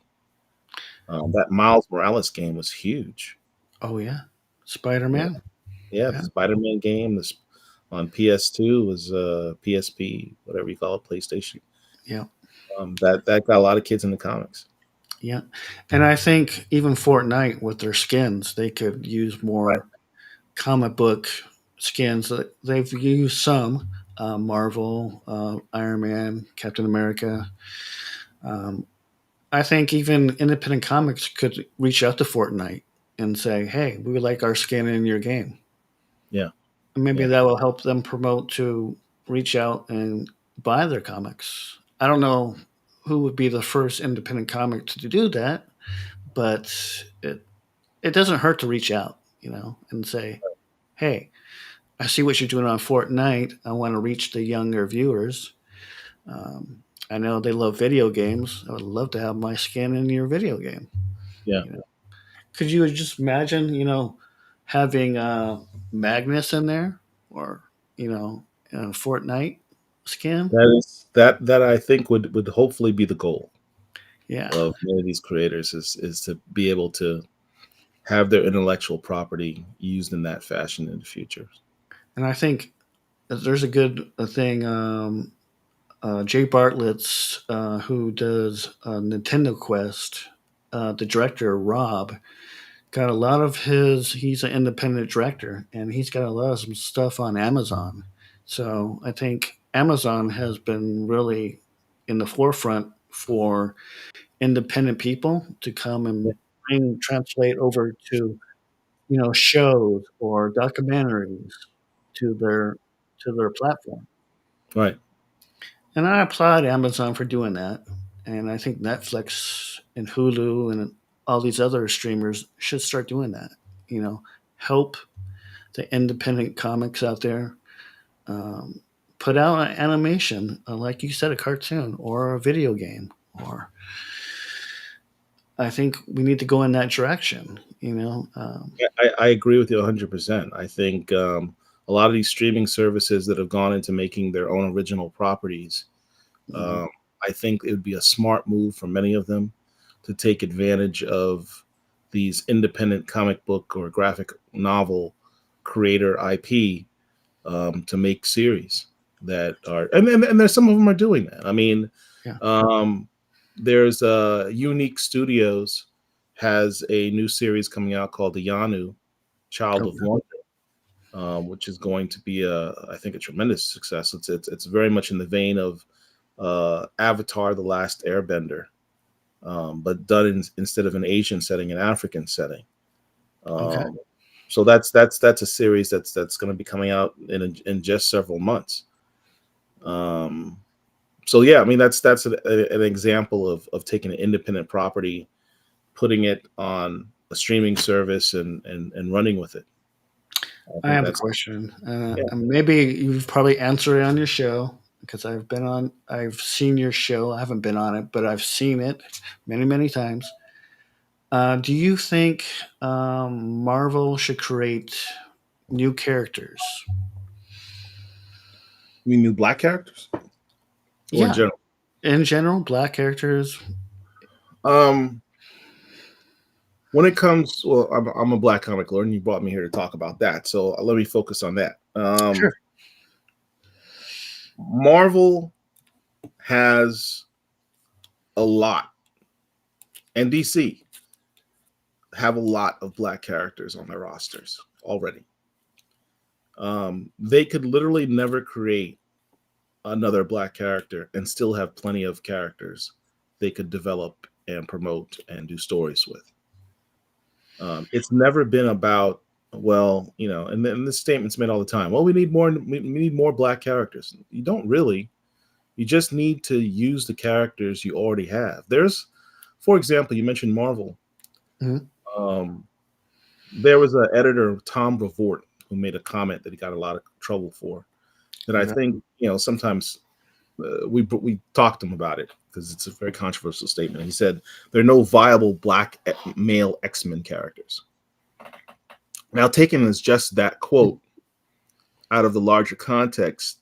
That Miles Morales game was huge. Oh yeah. Yeah, Spider-Man. yeah, the Yeah. Spider-Man game this on PS2 was PSP, whatever you call it, PlayStation. Yeah. That got a lot of kids into comics. Yeah. And I think even Fortnite with their skins, they could use Right. more comic book skins. They've used some Marvel, Iron Man, Captain America. Um, I think even independent comics could reach out to Fortnite and say, "Hey, we would like our skin in your game." Yeah, And maybe yeah, that will help them promote to reach out and buy their comics. I don't know who would be the first independent comic to do that, but it it doesn't hurt to reach out, and say, "Hey, I see what you're doing on Fortnite. I want to reach the younger viewers. Um, I know they love video games. I would love to have my skin in your video game." yeah. You know, could you just imagine, having Magnus in there, or Fortnite skin? That I think would hopefully be the goal Yeah, of many of these creators is to be able to have their intellectual property used in that fashion in the future. and I think there's a good thing. Jay Bartlett's, who does Nintendo Quest, the director Rob, got a lot of his. He's an independent director, and he's got a lot of some stuff on Amazon. So I think Amazon has been really in the forefront for independent people to come Yeah, and translate over to shows or documentaries to their platform. right. And I applaud Amazon for doing that. And I think Netflix and Hulu and all these other streamers should start doing that. You know, help the independent comics out there um, put out an animation, like you said, a cartoon or a video game. Or I think we need to go in that direction. Yeah, I agree with you 100%. I think a lot of these streaming services that have gone into making their own original properties, Mhm. um, I think it would be a smart move for many of them to take advantage of these independent comic book or graphic novel creator IP to make series that are, and there's some of them are doing that. I mean, Yeah. um, there's Unique Studios has a new series coming out called the Yanu Child Oh, of Wonder, which is going to be I think a tremendous success. It's very much in the vein of Avatar: The Last Airbender, but done instead of an Asian setting, an African setting. okay. Um, so that's a series that's going to be coming out in just several months. Um, so yeah, I mean that's an example of taking an independent property, putting it on a streaming service, and running with it. I I think have a that's question. yeah, And maybe you've probably answered it on your show because I've seen your show. I haven't been on it, but I've seen it many, many times. Do you think Marvel should create new characters? you mean new black characters or in Yeah, general. in general, black characters. Um, when it comes, well, I'm a black comic lord, and you brought me here to talk about that. So let me focus on that. Sure. Marvel has a lot, and DC have a lot of black characters on their rosters already. They could literally never create another black character and still have plenty of characters they could develop and promote and do stories with. It's never been about, well, and then this statement's made all the time. Well, we need more black characters. You don't really. You just need to use the characters you already have. There's, for example, you mentioned Marvel. Mhm. Um, there was an editor, Tom Brevoort, who made a comment that he got a lot of trouble for. That I Right. think sometimes. we talked to him about it because it's a very controversial statement. He said there are no viable black male X-Men characters. Now, taken as just that quote out of the larger context,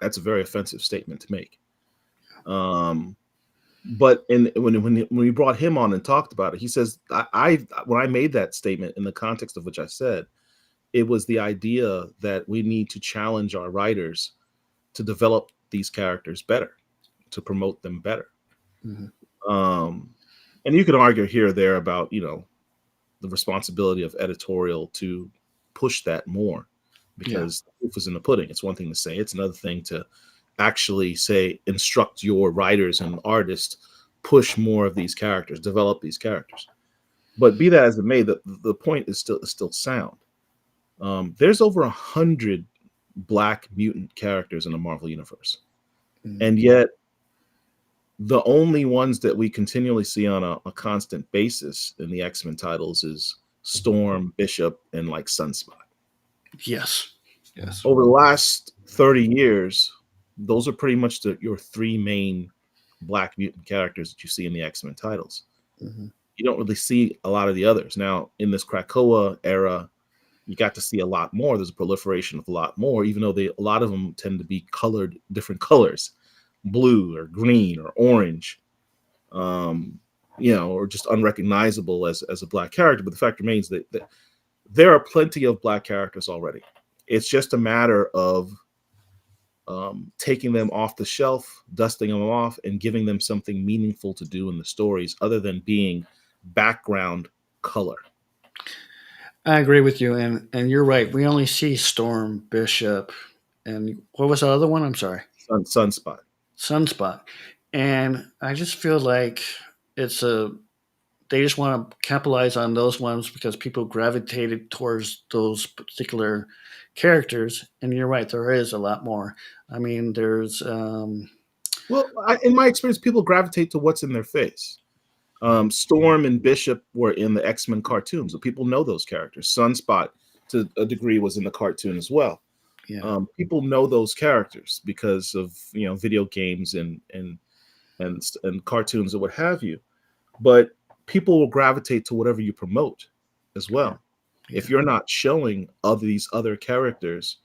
that's a very offensive statement to make. Um, but when we brought him on and talked about it, he says I when I made that statement in the context of which I said, it was the idea that we need to challenge our writers to develop these characters better, to promote them better. Mhm. Um, and you can argue here or there about the responsibility of editorial to push that more, Yeah. because the proof is in the pudding. It's one thing to say; it's another thing to actually say instruct your writers and artists push more of these characters, develop these characters. But be that as it may, the point is still sound. There's over 100 black mutant characters in the Marvel universe, Mhm. and yet the only ones that we continually see on a constant basis in the X-Men titles is Storm, Bishop, and like Sunspot. Yes. Yes. Over the last 30 years, those are pretty much your three main black mutant characters that you see in the X-Men titles. Mhm. You don't really see a lot of the others. Now, in this Krakoa era, you got to see a lot more. There's a proliferation of a lot more, even though a lot of them tend to be colored different colors, blue or green or orange, um, or just unrecognizable as a black character. But the fact remains that there are plenty of black characters already. It's just a matter of taking them off the shelf, dusting them off, and giving them something meaningful to do in the stories other than being background color. I agree with you, and you're right. We only see Storm, Bishop, and what was the other one? I'm sorry, Sunspot. Sunspot. And I just feel like it's a they just want to capitalize on those ones because people gravitated towards those particular characters. And you're right, there is a lot more. I mean, there's Well, in my experience, people gravitate to what's in their face. Storm and Bishop were in the X-Men cartoons, so people know those characters. Sunspot, to a degree, was in the cartoon as well. yeah, People know those characters because of video games and cartoons or what have you. But people will gravitate to whatever you promote as yeah, well. If yeah, you're not showing of these other characters,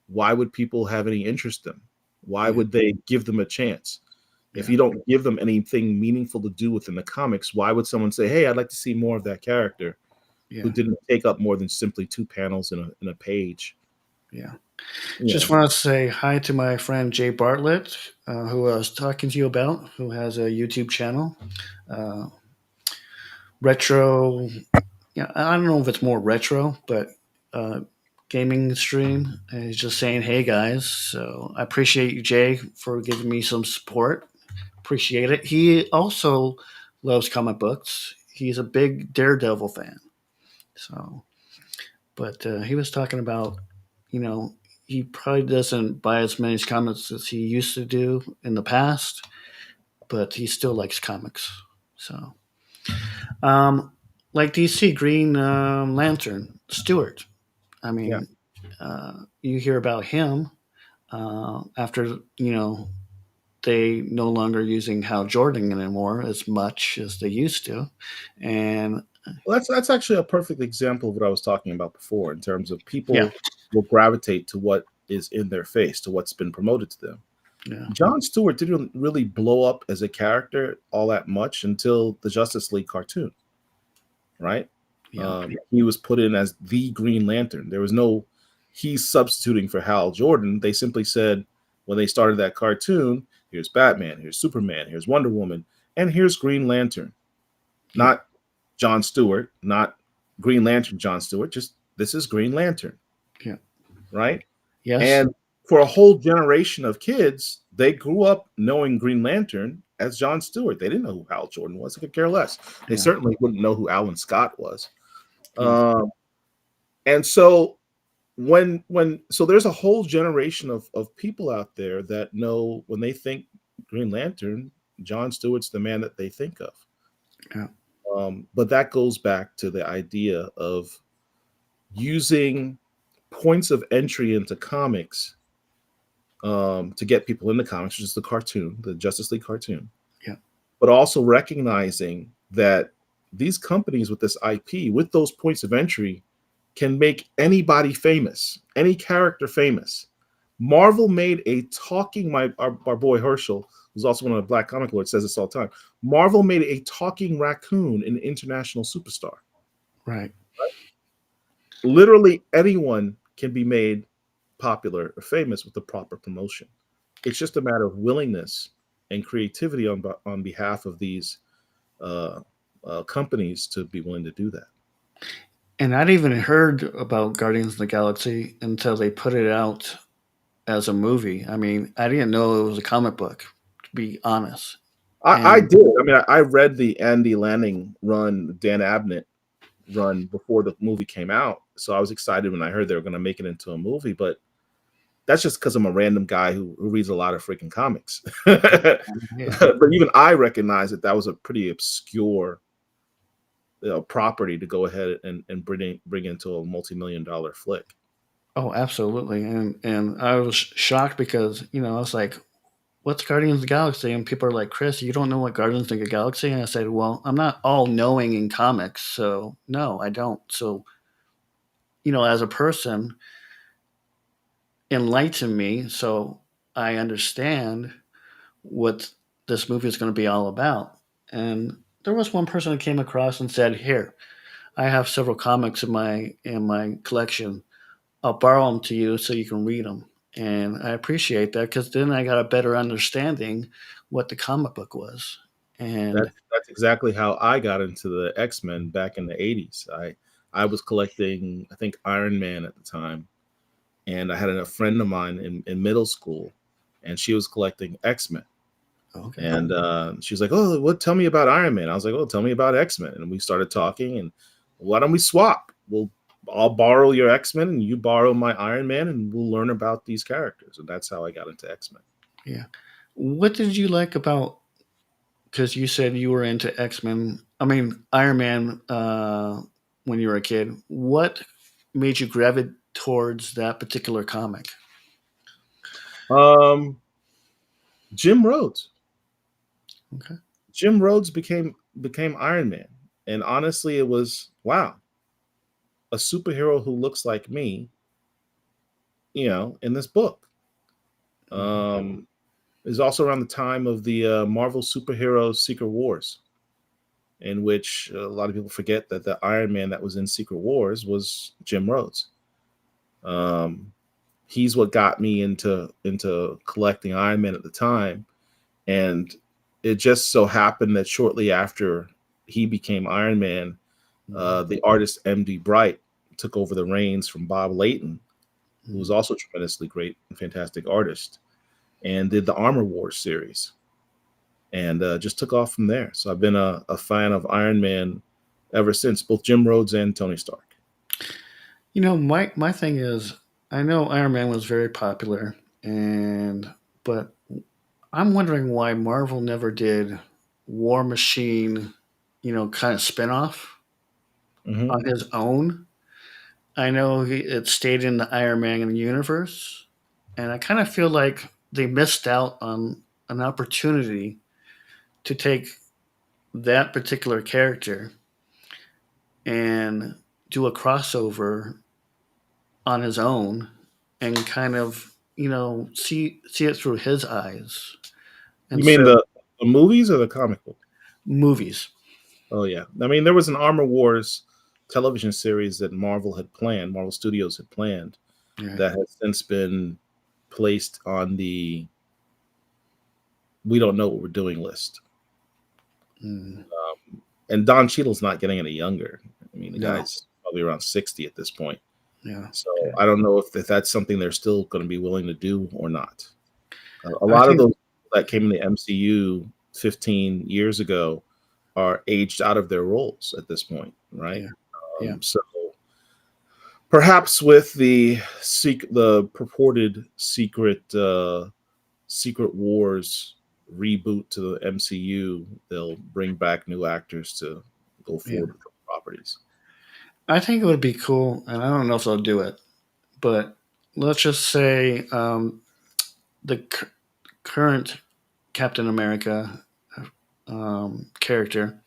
why would people have any interest in them? Why yeah, would they give them a chance? If yeah, you don't give them anything meaningful to do within the comics, why would someone say, "Hey, I'd like to see more of that character," who yeah, didn't take up more than simply two panels in a page? yeah. You Just know, want to say hi to my friend Jay Bartlett, who I was talking to you about, who has a YouTube channel. Uh, retro, yeah, I don't know if it's more retro, but uh, gaming stream. And he's just saying, hey guys. So I appreciate you, Jay, for giving me some support. Appreciate it. He also loves comic books. He's a big Daredevil fan. So, but he was talking about, you know, he probably doesn't buy as many comics as he used to do in the past, but he still likes comics. So, um, like DC Green Lantern Stewart. I yeah. mean, you hear about him after they no longer using Hal Jordan anymore as much as they used to, and Well, that's actually a perfect example of what I was talking about before, in terms of yeah, people will gravitate to what is in their face, to what's been promoted to them. yeah, John Stewart didn't really blow up as a character all that much until the Justice League cartoon, right? yeah, He was put in as the Green Lantern. There was no he's substituting for Hal Jordan. They simply said when they started that cartoon, here's Batman, here's Superman, here's Wonder Woman, and here's Green Lantern. yeah, Not John Stewart, not Green Lantern John Stewart, just this is Green Lantern, yeah, right? yes, And for a whole generation of kids, they grew up knowing Green Lantern as John Stewart. They didn't know who Hal Jordan was. They could care less. They yeah, certainly wouldn't know who Alan Scott was. yeah, Um, and so so there's a whole generation of people out there that know when they think Green Lantern, John Stewart's the man that they think of. yeah, But that goes back to the idea of using points of entry into comics to get people into comics, which is the cartoon, the Justice League cartoon, Yeah. but also recognizing that these companies with this IP, with those points of entry, can make anybody famous, any character famous. Marvel made a talking, our boy Herschel, who's also one of the Black Comic Lords, says this all the time. Marvel made a talking raccoon an international superstar. Right. Literally anyone can be made popular or famous with the proper promotion. It's just a matter of willingness and creativity on behalf of these uh, companies to be willing to do that. And I'd even heard about Guardians of the Galaxy until they put it out as a movie. I mean, I didn't know it was a comic book, to be honest. I And did. I mean, I read the Andy Lanning run, Dan Abnett run before the movie came out, so I was excited when I heard they were going to make it into a movie. But that's just because I'm a random guy who reads a lot of freaking comics. But yeah. even I recognize that that was a pretty obscure property to go ahead and bring into a multi-million-dollar flick. Oh, absolutely. And I was shocked because, I was like, what's Guardians of the Galaxy? And people are like, Chris, you don't know what Guardians of the Galaxy? And I said, well, I'm not all knowing in comics. So, no, I don't. So, as a person, enlighten me so I understand what this movie is going to be all about. And there was one person that came across and said, here, I have several comics in my collection. I'll borrow them to you so you can read them. And I appreciate that because then I got a better understanding what the comic book was. And That's exactly how I got into the X-Men back in the 80s. I was collecting, I think, Iron Man at the time, and I had a friend of mine in middle school, and she was collecting X-Men. okay, And she was like, "Oh, what? Tell me about Iron Man." I was like, "Oh, tell me about X-Men." And we started talking, and why don't we swap? I'll borrow your X-Men, and you borrow my Iron Man, and we'll learn about these characters. And that's how I got into X-Men. yeah. What did you like about? Because you said you were into X Men. I mean Iron Man when you were a kid. What made you gravitate towards that particular comic? Um, Jim Rhodes. Okay. Jim Rhodes became Iron Man, and honestly, it was wow, a superhero who looks like me, in this book. Mhm. Is also around the time of the Marvel superhero Secret Wars, in which a lot of people forget that the Iron Man that was in Secret Wars was Jim Rhodes. Um, he's what got me into collecting Iron Man at the time, and it just so happened that shortly after he became Iron Man, Mhm. the artist M.D. Bright took over the reins from Bob Layton, who was Mhm. also a tremendously great and fantastic artist, and did the Armor Wars series, and just took off from there. So I've been a fan of Iron Man ever since, both Jim Rhodes and Tony Stark. My thing is, I know Iron Man was very popular, and but I'm wondering why Marvel never did War Machine, kind of spinoff Hmm. on his own. I know it stayed in the Iron Man universe, and I kind of feel like they missed out on an opportunity to take that particular character and do a crossover on his own and kind of see it through his eyes You mean instead of the movies or the comic book? movies. Oh yeah, I mean there was an Armor Wars television series that Marvel Studios had planned, Right. that has since been placed on the "we don't know what we're doing" list. Mm, And Don Cheadle's not getting any younger. I mean, the no. guy's probably around 60 at this point. Yeah. So Okay. I don't know if that's something they're still going to be willing to do or not. A I lot of think. those that came in the MCU 15 years ago are aged out of their roles at this point, right? Yeah. Yeah. So perhaps with the purported Secret Wars reboot to the MCU, they'll bring back new actors to go Yeah. forward with the properties. I think it would be cool, and I don't know if they'll do it, but let's just say the current Captain America character,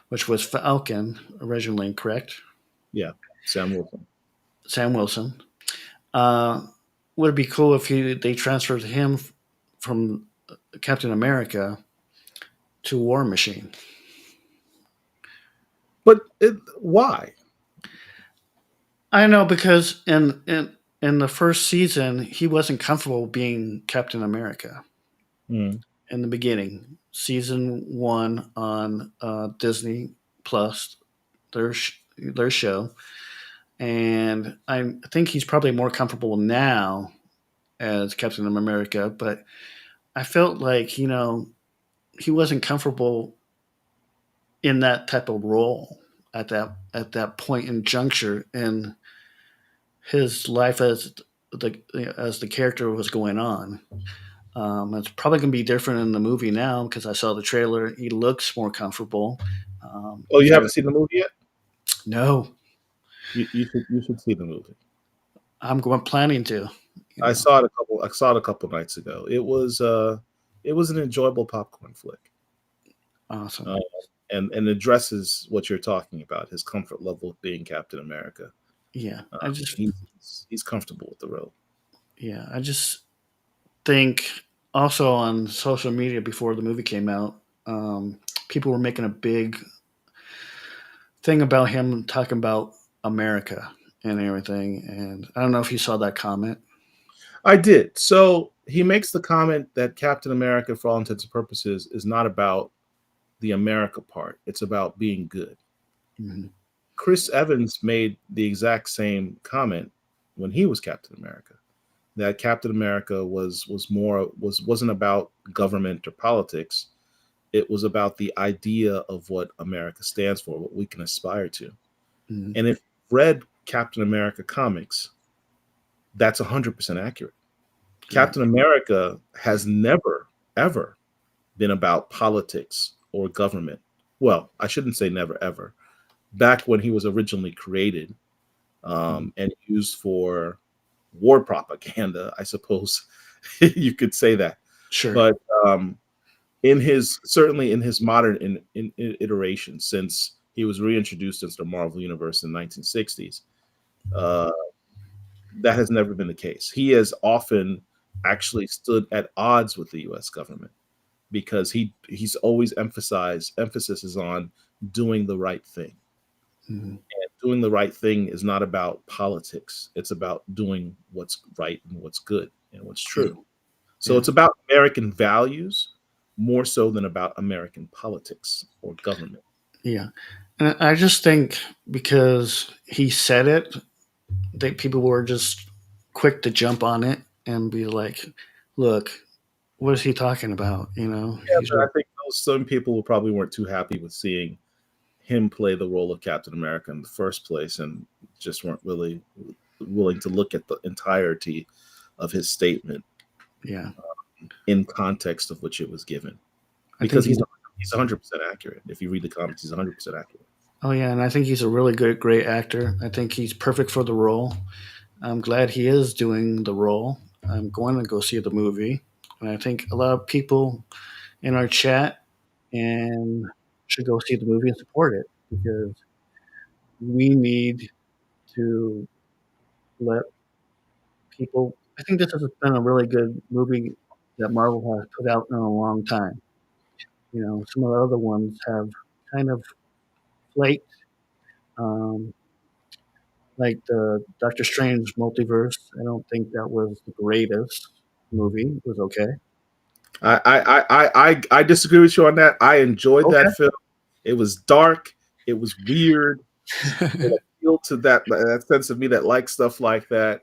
which was Falcon originally, correct? Yeah, Sam Wilson. Sam Wilson. Uh, would it be cool if they transferred him from Captain America to War Machine? But why? I know because in the first season he wasn't comfortable being Captain America Hmm. in the beginning. Season one on Disney Plus, their show, and I think he's probably more comfortable now as Captain America. But I felt like he wasn't comfortable in that type of role at that point in juncture in his life as the character was going on. It's probably going to be different in the movie now because I saw the trailer. He looks more comfortable. Oh, He's you got haven't seen the movie yet? no. You should see the movie. I'm planning to. You I know, saw it a couple. I saw it a couple nights ago. It was an enjoyable popcorn flick, uh, awesome. and addresses what you're talking about. His comfort level of being Captain America. Yeah, Uh, I just he's comfortable with the role. yeah, I just think also on social media before the movie came out, people were making a big thing about him talking about America and everything. And I don't know if you saw that comment. I did. So he makes the comment that Captain America, for all intents and purposes, is not about the America part. It's about being good. Mhm. Chris Evans made the exact same comment when he was Captain America. That Captain America wasn't about government or politics. It was about the idea of what America stands for, what we can aspire to. Mhm. And if you've read Captain America comics, that's 100% accurate. Yeah, Captain America has never, ever been about politics or government. Well, I shouldn't say never, ever. Back when he was originally created mhm. and used for war propaganda, I suppose you could say that. Sure. But in his certainly in his modern in iteration, since he was reintroduced into the Marvel universe in the 1960s, uh, that has never been the case. He has often actually stood at odds with the U.S. government because he's always emphasized emphasis is on doing the right thing. Mhm. Doing the right thing is not about politics. It's about doing what's right and what's good and what's Yeah, true. So yeah, it's about American values more so than about American politics or government. yeah. And I just think because he said it, that people were just quick to jump on it and be like, "Look, what is he talking about?" Yeah, but I think some people probably weren't too happy with seeing him play the role of Captain America in the first place and just weren't really willing to look at the entirety of his statement yeah. in context of which it was given. I think Because he's. he's 100% accurate. If you read the comics, he's 100% accurate. Oh yeah, and I think he's a really good, great actor. I think he's perfect for the role. I'm glad he is doing the role. I'm going to go see the movie, and I think a lot of people in our chat and should go see the movie and support it because we need to let people. I think this has been a really good movie that Marvel has put out in a long time. Some of the other ones have kind of flaked, um, like the Doctor Strange multiverse. I don't think that was the greatest movie. It was okay. I disagree with you on that. I enjoyed Okay. that film. It was dark. It was weird. It appealed to that sense of me that likes stuff like that.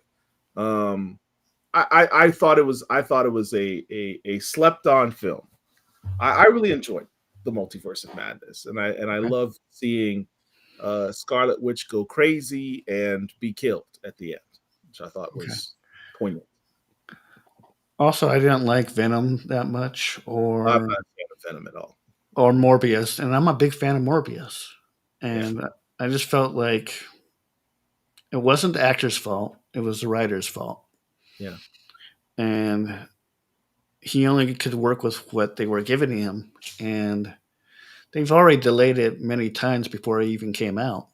Um, I thought it was a slept on film. I really enjoyed the Multiverse of Madness, and I Okay. love seeing Scarlet Witch go crazy and be killed at the end, which I thought Okay. was poignant. Also, I didn't like Venom that much, I'm or not a fan of Venom at all. Morbius, and I'm a big fan of Morbius. Yeah, And I just felt like it wasn't the actor's fault; it was the writer's fault. yeah. And he only could work with what they were giving him, and they've already delayed it many times before it even came out.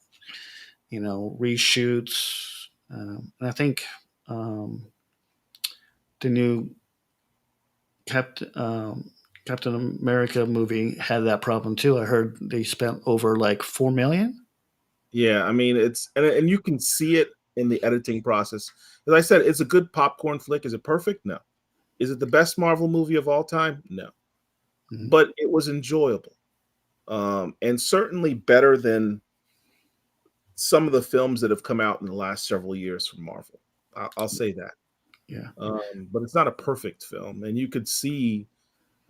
Reshoots, and I think um, the new Captain America movie had that problem too. I heard they spent over like 4 million. Yeah, I mean, and you can see it in the editing process. As I said, it's a good popcorn flick. Is it perfect? No. Is it the best Marvel movie of all time? No. Mhm. But it was enjoyable, and certainly better than some of the films that have come out in the last several years from Marvel. I'll say that. Yeah, But it's not a perfect film, and you could see.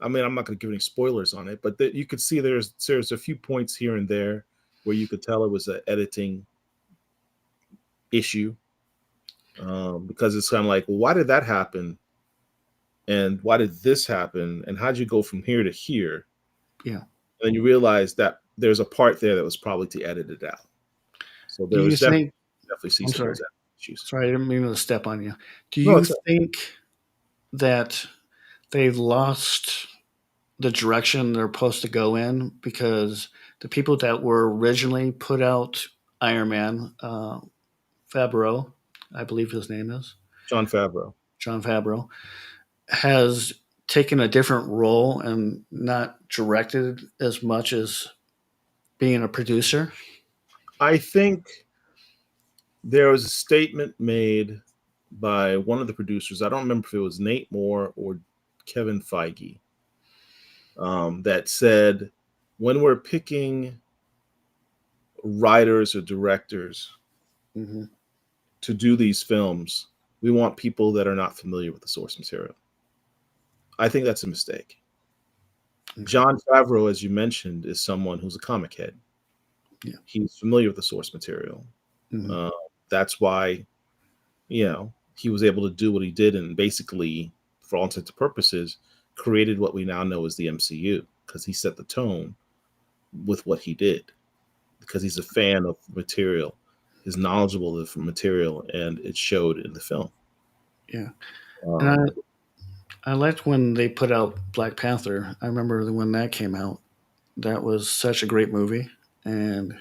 I mean, I'm not going to give any spoilers on it, but you could see there's a few points here and there where you could tell it was an editing issue, because it's kind of like, well, why did that happen, and why did this happen, and how'd you go from here to here? yeah. And then you realize that there's a part there that was probably to edit it out. So Do there you was think? definitely see I'm some of sorry. those issues. Sorry, I didn't mean to step on you. Do No, you it's think that they've lost the direction they're supposed to go in because the people that were originally put out Iron Man, Favreau, I believe his name is John Favreau. John Favreau, has taken a different role and not directed as much as being a producer. I think there was a statement made by one of the producers. I don't remember if it was Nate Moore or Kevin Feige, that said, when we're picking writers or directors Hmm. to do these films, we want people that are not familiar with the source material. I think that's a mistake. Okay. John Favreau, as you mentioned, is someone who's a comic head. Yeah. He's familiar with the source material. Hmm. Uh, that's why, he was able to do what he did, and basically, for all intents and purposes, created what we now know as the MCU, because he set the tone with what he did, because he's a fan of material, is knowledgeable of material, and it showed in the film. Yeah. And Um, I liked when they put out Black Panther. I remember when that came out. That was such a great movie. And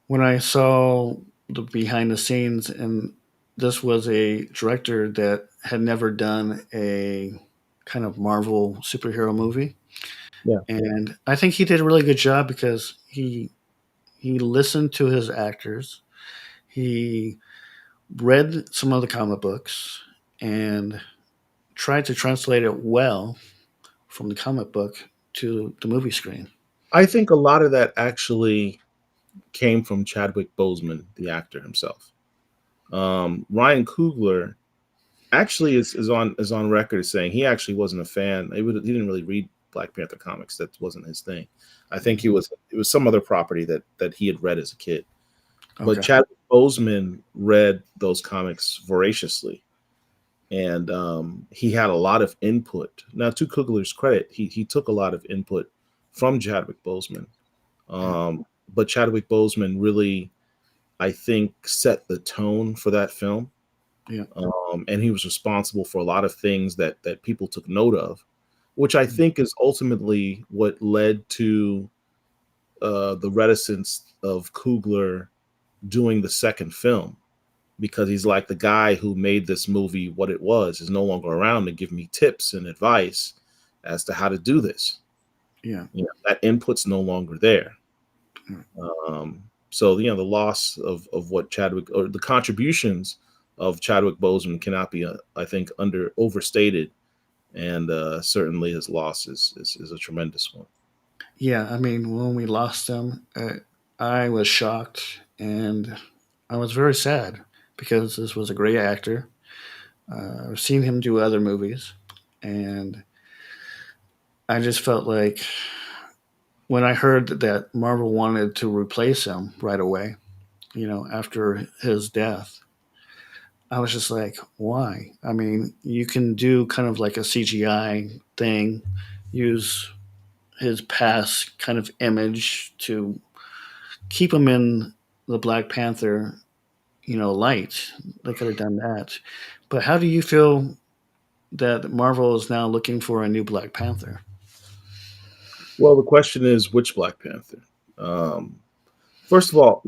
when I saw the behind the scenes, and this was a director that had never done a kind of Marvel superhero movie, yeah, and I think he did a really good job because he listened to his actors, he read some of the comic books, and tried to translate it well from the comic book to the movie screen. I think a lot of that actually came from Chadwick Boseman, the actor himself. Ryan Coogler actually is on record as saying he actually wasn't a fan. He didn't really read Black Panther comics. That wasn't his thing. I think Mhm. it was some other property that he had read as a kid. But Okay. Chadwick Boseman read those comics voraciously, and he had a lot of input. Now, to Coogler's credit, he took a lot of input from Chadwick Boseman. Yeah. But Chadwick Boseman really, I think, set the tone for that film, Yeah. and he was responsible for a lot of things that people took note of, which I think is ultimately what led to the reticence of Coogler doing the second film, because he's like, the guy who made this movie what it was is no longer around to give me tips and advice as to how to do this. Yeah. That input's no longer there. Yeah. So the loss of what Chadwick, or the contributions of Chadwick Boseman, cannot be, I think, under overstated, and certainly his loss is a tremendous one. Yeah, I mean, when we lost him, I was shocked and I was very sad because this was a great actor. I've seen him do other movies, and I just felt like when I heard that Marvel wanted to replace him right away, after his death, I was just like, why? I mean, you can do kind of like a CGI thing, use his past kind of image to keep him in the Black Panther, light. They could have done that. But how do you feel? that Marvel is now looking for a new Black Panther. Well, the question is which Black Panther. Um, First of all,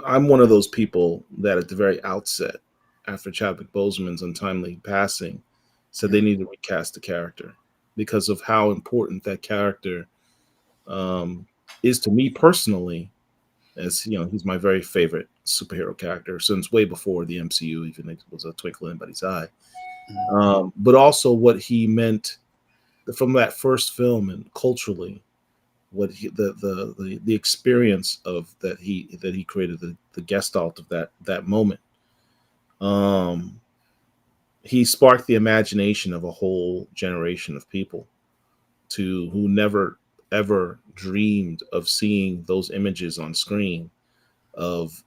I'm one of those people that at the very outset, after Chadwick Boseman's untimely passing, said Yeah, they need to recast the character because of how important that character um, is to me personally. As he's my very favorite superhero character since way before the MCU even was a twinkle in anybody's eye. mm, But also what he meant from that first film and culturally, what the experience of that he created the gestalt of that moment. Um, he sparked the imagination of a whole generation of people to who never ever dreamed of seeing those images on screen of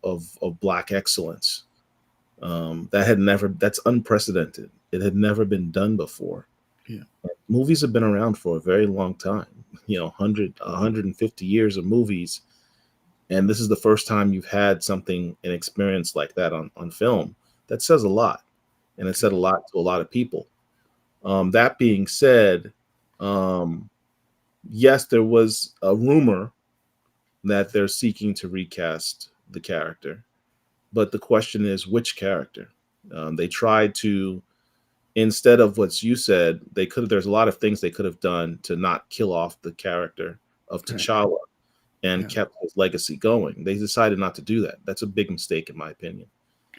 black excellence. That's unprecedented. It had never been done before. yeah, Movies have been around for a very long time, 150 years of movies. And this is the first time you've had an experience like that on film. That says a lot. And it said a lot to a lot of people. That being said, um, yes, there was a rumor that they're seeking to recast the character. But the question is, which character? They tried to, instead of what you said, there's a lot of things they could have done to not kill off the character of right, T'Challa and yeah, kept his legacy going. They decided not to do that. That's a big mistake, in my opinion.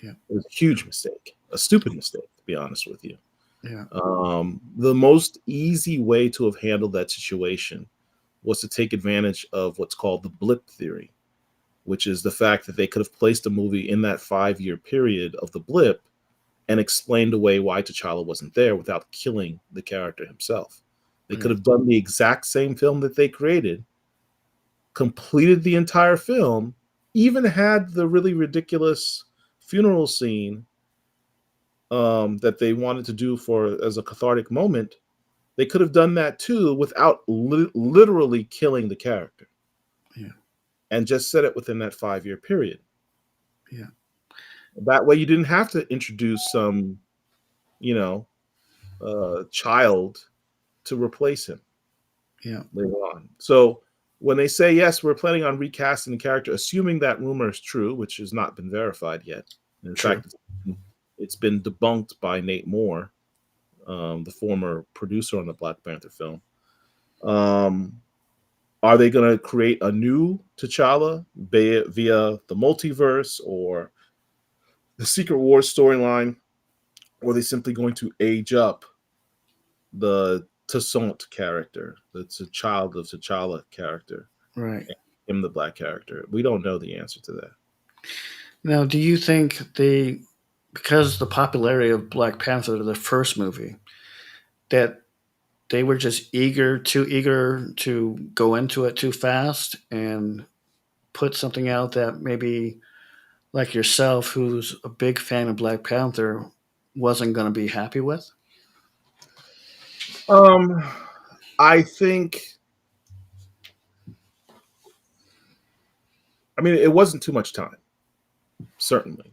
yeah, It was a huge mistake, a stupid mistake, to be honest with you. yeah, The most easy way to have handled that situation was to take advantage of what's called the blip theory, which is the fact that they could have placed a movie in that 5 year period of the blip and explained away why T'Challa wasn't there without killing the character himself. They could yeah, have done the exact same film that they created, completed the entire film, even had the really ridiculous funeral scene that they wanted to do for as a cathartic moment. They could have done that too without literally killing the character yeah, and just set it within that 5 year period. yeah, That way, you didn't have to introduce some, you know, child to replace him yeah, later on. So when they say yes, we're planning on recasting the character, assuming that rumor is true, which has not been verified yet. In true. fact, it's been debunked by Nate Moore, the former producer on the Black Panther film. Um, are they going to create a new T'Challa, be it via the multiverse or the Secret Wars storyline, or are they simply going to age up the Toussaint character, that's a child of T'Challa character, Right. and him the black character? We don't know the answer to that. Now, do you think because the popularity of Black Panther, the first movie, that they were just too eager to go into it too fast and put something out that maybe like yourself, who's a big fan of Black Panther, wasn't going to be happy with? Um, I think, I mean, it wasn't too much time. Certainly,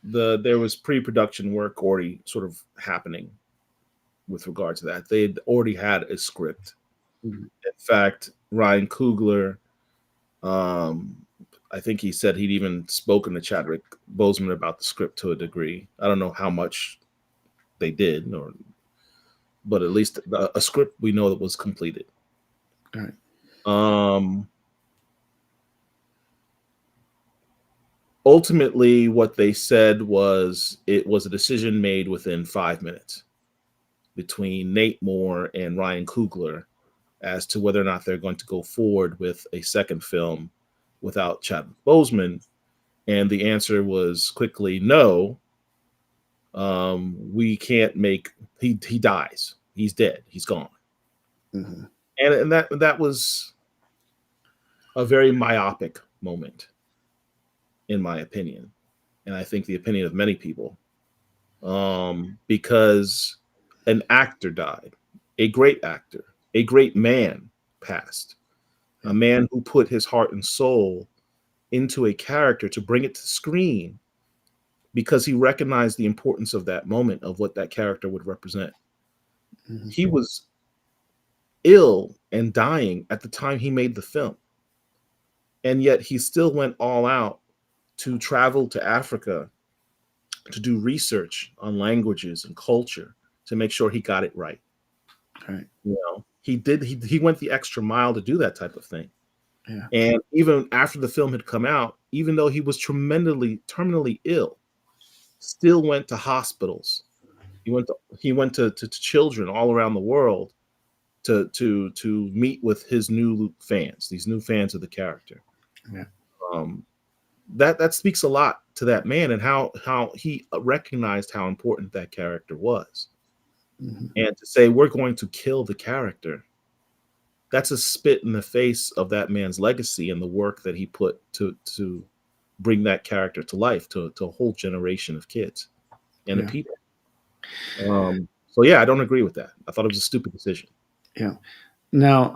there was pre-production work already sort of happening with regard to that. They'd already had a script. Mhm. In fact, Ryan Coogler, um, I think he said he'd even spoken to Chadwick Boseman about the script to a degree. I don't know how much they did, but at least a script we know that was completed. Right. Um, Ultimately, what they said was it was a decision made within 5 minutes between Nate Moore and Ryan Coogler as to whether or not they're going to go forward with a second film without Chadwick Boseman. And the answer was quickly no. We can't make. He dies. He's dead. He's gone. Hmm. And that was a very myopic moment, in my opinion, and I think the opinion of many people, because an actor died, a great actor, a great man passed, a Yeah. man who put his heart and soul into a character to bring it to screen because he recognized the importance of that moment of what that character would represent. Mhm. He was ill and dying at the time he made the film, and yet he still went all out to travel to Africa to do research on languages and culture to make sure he got it right. Right. He went the extra mile to do that type of thing. Yeah. And even after the film had come out, even though he was tremendously terminally ill, still went to hospitals. He went to children all around the world to meet with his new fans, these new fans of the character. Yeah. Um, that speaks a lot to that man and how he recognized how important that character was. Mhm. And to say we're going to kill the character, that's a spit in the face of that man's legacy and the work that he put to bring that character to life to a whole generation of kids and the Yeah. people. So yeah, I don't agree with that. I thought it was a stupid decision. Yeah. Now,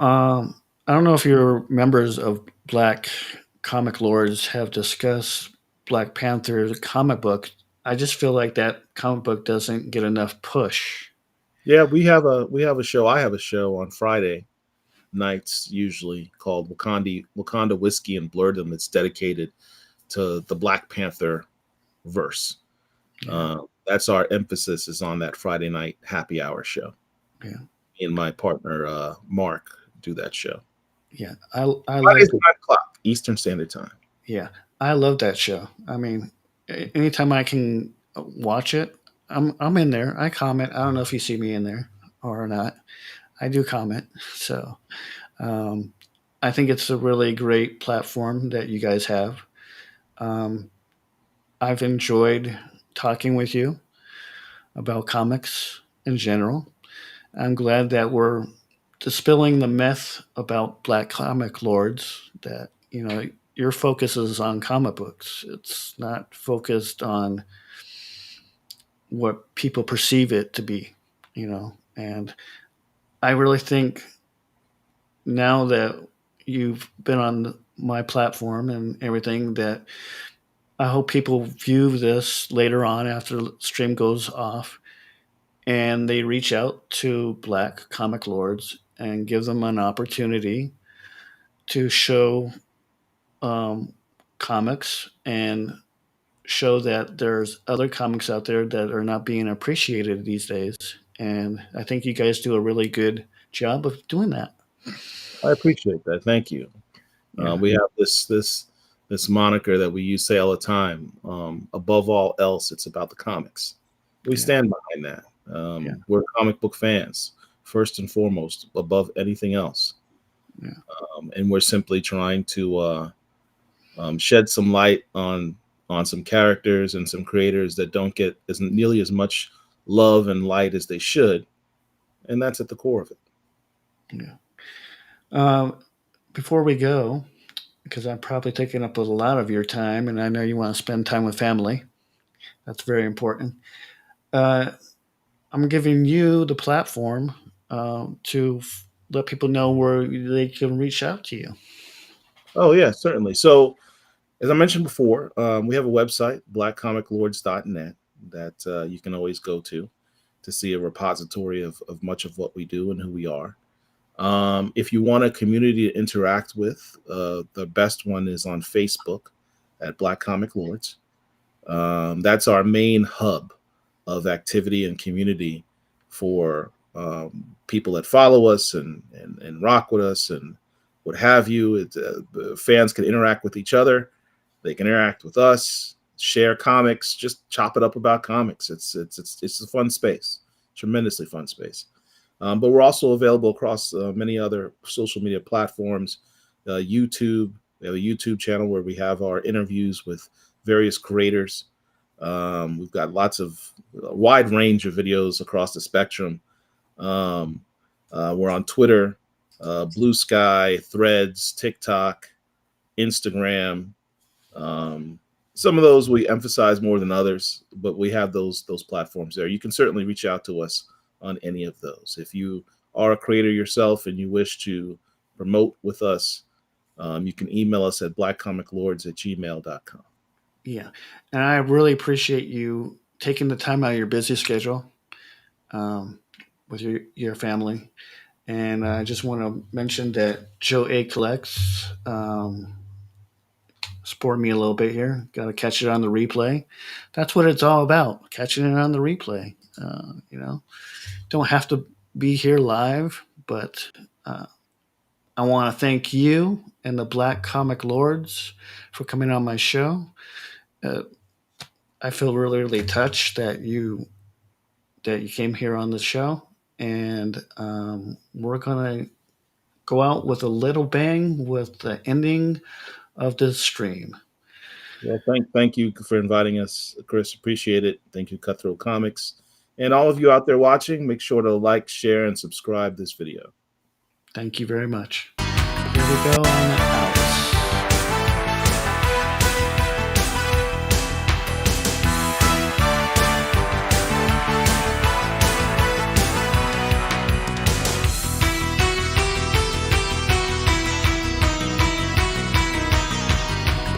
I don't know if your members of Black Comic Lords have discussed Black Panther the comic book. I just feel like that comic book doesn't get enough push. Yeah, we have a show. I have a show on Friday nights usually called Wakanda Whiskey and Blurdom. It's dedicated to the Black Panther verse. Yeah. That's our emphasis is on that Friday night happy hour show. Yeah. Me and my partner Mark do that show. Yeah. I love Fridays the at 9 o'clock Eastern Standard Time. yeah. I love that show. I mean, anytime I can watch it, I'm in there. I comment. I don't know if you see me in there or not. I do comment. So um, I think it's a really great platform that you guys have. Um, I've enjoyed talking with you about comics in general. I'm glad that we're dispelling the myth about black comic lords that, your focus is on comic books. It's not focused on what people perceive it to be, And I really think now that you've been on my platform and everything that I hope people view this later on after the stream goes off and they reach out to black comic lords and give them an opportunity to show um, comics and show that there's other comics out there that are not being appreciated these days. And I think you guys do a really good job of doing that. I appreciate that. Thank you. Yeah, We have this moniker that we use say all the time. Above all else, it's about the comics. We yeah, stand behind that. yeah, We're comic book fans first and foremost, above anything else, yeah, and we're simply trying to shed some light on some characters and some creators that don't get as nearly as much love and light as they should, and that's at the core of it. yeah. Um, Before we go, because I'm probably taking up a lot of your time, and I know you want to spend time with family. That's very important. Uh, I'm giving you the platform to let people know where they can reach out to you. Oh yeah, certainly. So as I mentioned before, we have a website, blackcomiclords.net, that you can always go to see a repository of much of what we do and who we are. If you want a community to interact with, the best one is on Facebook at Black Comic Lords. That's our main hub of activity and community for people that follow us and rock with us and what have you. Fans can interact with each other. They can interact with us, share comics, just chop it up about comics. It's a fun space, tremendously fun space. But we're also available across many other social media platforms. YouTube, we have a YouTube channel where we have our interviews with various creators. We've got lots of a wide range of videos across the spectrum. Um, we're on Twitter, Blue Sky, Threads, TikTok, Instagram. Um, some of those we emphasize more than others, but we have those platforms there. You can certainly reach out to us on any of those. If you are a creator yourself and you wish to promote with us, you can email us at blackcomiclords@gmail.com. Yeah, and I really appreciate you taking the time out of your busy schedule um, with your family. And I just want to mention that Joe A collects supported me a little bit here. Got to catch it on the replay. That's what it's all about, catching it on the replay. You know, don't have to be here live, but uh, I want to thank you and the Black Comic Lords for coming on my show. Uh, I feel really, really touched that you came here on the show, and we're gonna go out with a little bang with the ending of the stream. Well, thank you for inviting us, Chris. Appreciate it. Thank you, Cutthroat Comics. And all of you out there watching, make sure to like, share, and subscribe this video. Thank you very much. Here we go on